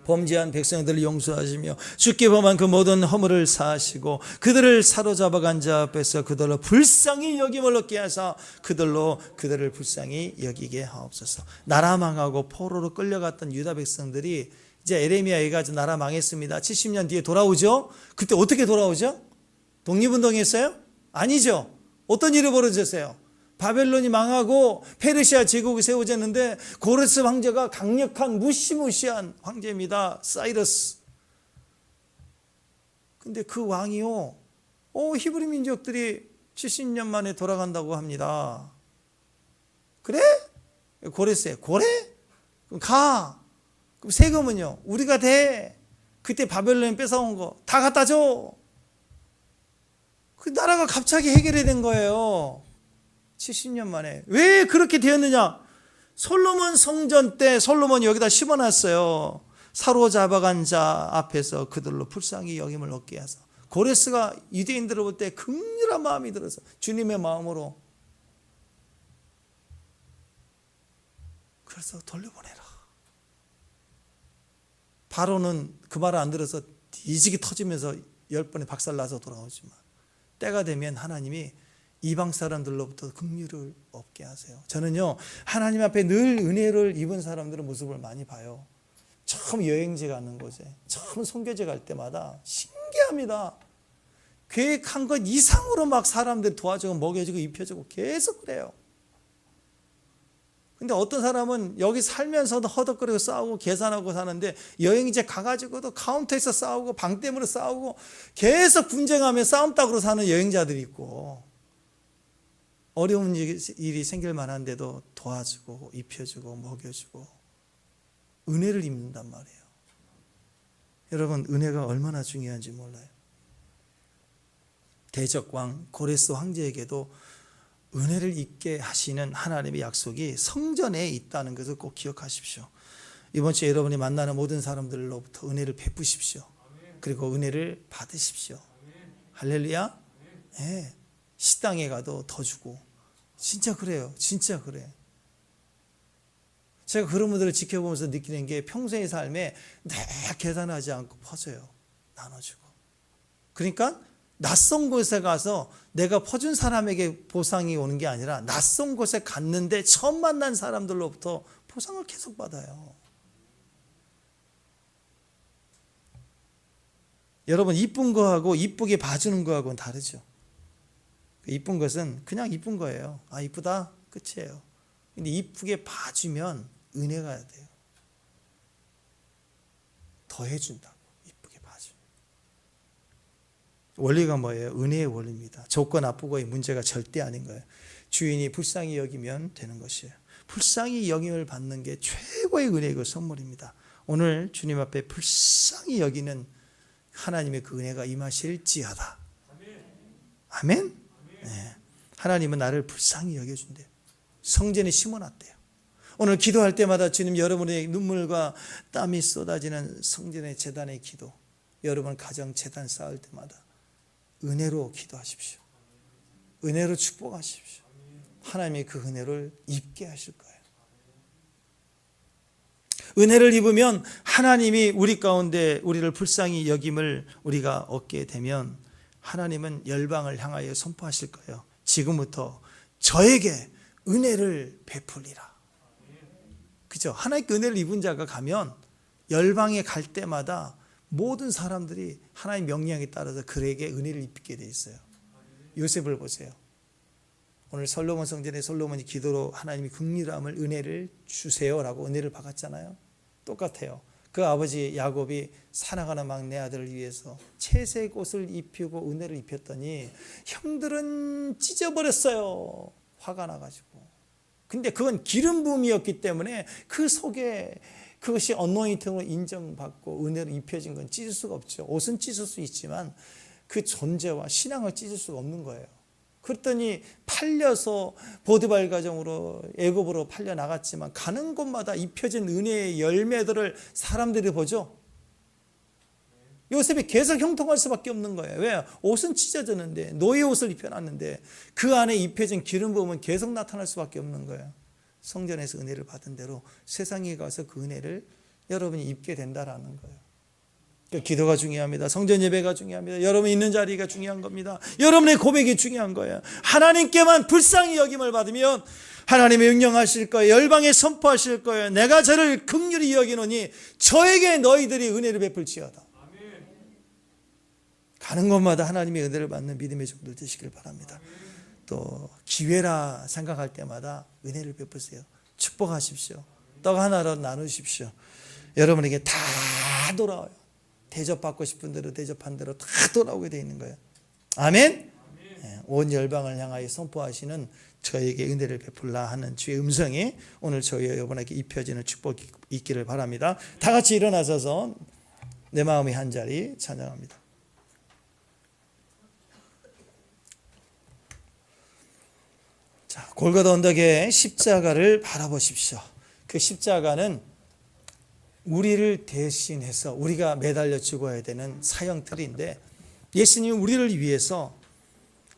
범죄한 백성들을 용서하시며 주께 범한 그 모든 허물을 사하시고 그들을 사로잡아간 자 앞에서 그들로 불쌍히 여김을 얻게 하사 그들을 불쌍히 여기게 하옵소서. 나라 망하고 포로로 끌려갔던 유다 백성들이 이제 에레미야 해가지고 나라 망했습니다. 70년 뒤에 돌아오죠. 그때 어떻게 돌아오죠? 독립운동했어요? 아니죠. 어떤 일이 벌어졌어요? 바벨론이 망하고 페르시아 제국이 세워졌는데 고레스 황제가 강력한 무시무시한 황제입니다. 사이러스. 근데 그 왕이요 히브리 민족들이 70년 만에 돌아간다고 합니다. 그래? 고레스에 고래? 그럼 가. 그럼 세금은요 우리가 대. 그때 바벨론이 뺏어온 거 다 갖다 줘. 그 나라가 갑자기 해결이 된 거예요. 70년 만에. 왜 그렇게 되었느냐? 솔로몬 성전 때 솔로몬이 여기다 심어놨어요. 사로잡아간 자 앞에서 그들로 불쌍히 여김을 얻게 하사. 고레스가 유대인들을 볼 때 긍휼한 마음이 들어서 주님의 마음으로 그래서 돌려보내라. 바로는 그 말을 안 들어서 뒤지게 터지면서 10번의 박살나서 돌아오지만 때가 되면 하나님이 이방 사람들로부터 긍휼을 얻게 하세요. 저는요, 하나님 앞에 늘 은혜를 입은 사람들의 모습을 많이 봐요. 처음 여행지 가는 곳에, 처음 선교제 갈 때마다 신기합니다. 계획한 것 이상으로 막 사람들 도와주고 먹여주고 입혀주고 계속 그래요. 근데 어떤 사람은 여기 살면서도 허덕거리고 싸우고 계산하고 사는데 여행지에 가가지고도 카운터에서 싸우고 방 때문에 싸우고 계속 분쟁하며 싸움닭으로 사는 여행자들이 있고, 어려운 일이 생길 만한데도 도와주고 입혀주고 먹여주고 은혜를 입는단 말이에요. 여러분, 은혜가 얼마나 중요한지 몰라요. 대적왕 고레스 황제에게도 은혜를 입게 하시는 하나님의 약속이 성전에 있다는 것을 꼭 기억하십시오. 이번 주에 여러분이 만나는 모든 사람들로부터 은혜를 베푸십시오. 그리고 은혜를 받으십시오. 할렐루야. 네. 식당에 가도 더 주고. 진짜 그래요. 진짜 그래. 제가 그런 분들을 지켜보면서 느끼는 게 평소의 삶에 내 계산하지 않고 퍼져요. 나눠주고. 그러니까 낯선 곳에 가서 내가 퍼준 사람에게 보상이 오는 게 아니라 낯선 곳에 갔는데 처음 만난 사람들로부터 보상을 계속 받아요. 여러분, 이쁜 거하고 이쁘게 봐주는 거하고는 다르죠. 이쁜 것은 그냥 이쁜 거예요. 아, 이쁘다? 끝이에요. 근데 이쁘게 봐주면 은혜가 돼요. 더 해준다고. 이쁘게 봐주면. 원리가 뭐예요? 은혜의 원리입니다. 조건 나쁘고의 문제가 절대 아닌 거예요. 주인이 불쌍히 여기면 되는 것이에요. 불쌍히 여김을 받는 게 최고의 은혜이고 선물입니다. 오늘 주님 앞에 불쌍히 여기는 하나님의 그 은혜가 임하실지어다. 아멘? 네. 하나님은 나를 불쌍히 여겨준대요. 성전에 심어놨대요. 오늘 기도할 때마다 주님, 여러분의 눈물과 땀이 쏟아지는 성전의 제단의 기도, 여러분 가정 제단 쌓을 때마다 은혜로 기도하십시오. 은혜로 축복하십시오. 하나님이 그 은혜를 입게 하실 거예요. 은혜를 입으면 하나님이 우리 가운데 우리를 불쌍히 여김을 우리가 얻게 되면 하나님은 열방을 향하여 선포하실 거예요. 지금부터 저에게 은혜를 베풀리라. 그죠? 하나님께 은혜를 입은 자가 가면 열방에 갈 때마다 모든 사람들이 하나님의 명령에 따라서 그에게 은혜를 입게 돼 있어요. 요셉을 보세요. 오늘 솔로몬 성전에 솔로몬이 기도로 하나님이 긍휼함을 은혜를 주세요라고 은혜를 받았잖아요. 똑같아요. 그 아버지 야곱이 사랑하는 막내 아들을 위해서 채색 옷을 입히고 은혜를 입혔더니 형들은 찢어버렸어요. 화가 나가지고. 근데 그건 기름 부음이었기 때문에 그 속에 그것이 어노인팅으로 인정받고 은혜로 입혀진 건 찢을 수가 없죠. 옷은 찢을 수 있지만 그 존재와 신앙을 찢을 수가 없는 거예요. 그랬더니 팔려서 보디발 가정으로 애굽으로 팔려 나갔지만 가는 곳마다 입혀진 은혜의 열매들을 사람들이 보죠. 요셉이 계속 형통할 수밖에 없는 거예요. 왜? 옷은 찢어졌는데, 노예 옷을 입혀놨는데 그 안에 입혀진 기름 부음은 계속 나타날 수밖에 없는 거예요. 성전에서 은혜를 받은 대로 세상에 가서 그 은혜를 여러분이 입게 된다라는 거예요. 그러니까 기도가 중요합니다. 성전 예배가 중요합니다. 여러분이 있는 자리가 중요한 겁니다. 여러분의 고백이 중요한 거예요. 하나님께만 불쌍히 여김을 받으면 하나님이 응령하실 거예요. 열방에 선포하실 거예요. 내가 저를 긍휼히 여기노니 저에게 너희들이 은혜를 베풀지어다. 가는 곳마다 하나님의 은혜를 받는 믿음의 종들 되시길 바랍니다. 또 기회라 생각할 때마다 은혜를 베푸세요. 축복하십시오. 떡 하나로 나누십시오. 여러분에게 다 돌아와요. 대접받고 싶은 대로 대접한 대로 다 돌아오게 되어 있는 거예요. 아멘? 네, 온 열방을 향하여 선포하시는 저에게 은혜를 베풀라 하는 주의 음성이 오늘 저희 여러분에게 입혀지는 축복이 있기를 바랍니다. 다 같이 일어나셔서 내 마음의 한 자리 찬양합니다. 자, 골고다 언덕의 십자가를 바라보십시오. 그 십자가는 우리를 대신해서 우리가 매달려 죽어야 되는 사형틀인데 예수님이 우리를 위해서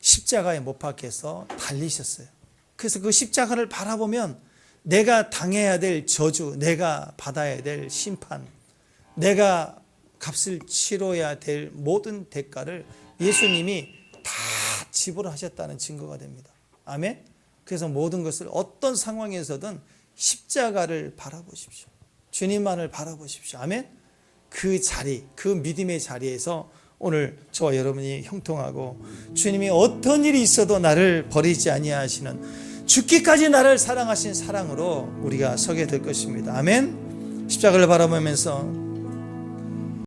십자가에 못 박혀서 달리셨어요. 그래서 그 십자가를 바라보면 내가 당해야 될 저주, 내가 받아야 될 심판, 내가 값을 치러야 될 모든 대가를 예수님이 다 지불하셨다는 증거가 됩니다. 아멘. 그래서 모든 것을 어떤 상황에서든 십자가를 바라보십시오. 주님만을 바라보십시오. 아멘. 그 자리, 그 믿음의 자리에서 오늘 저와 여러분이 형통하고 주님이 어떤 일이 있어도 나를 버리지 아니하시는 죽기까지 나를 사랑하신 사랑으로 우리가 서게 될 것입니다. 아멘. 십자가를 바라보면서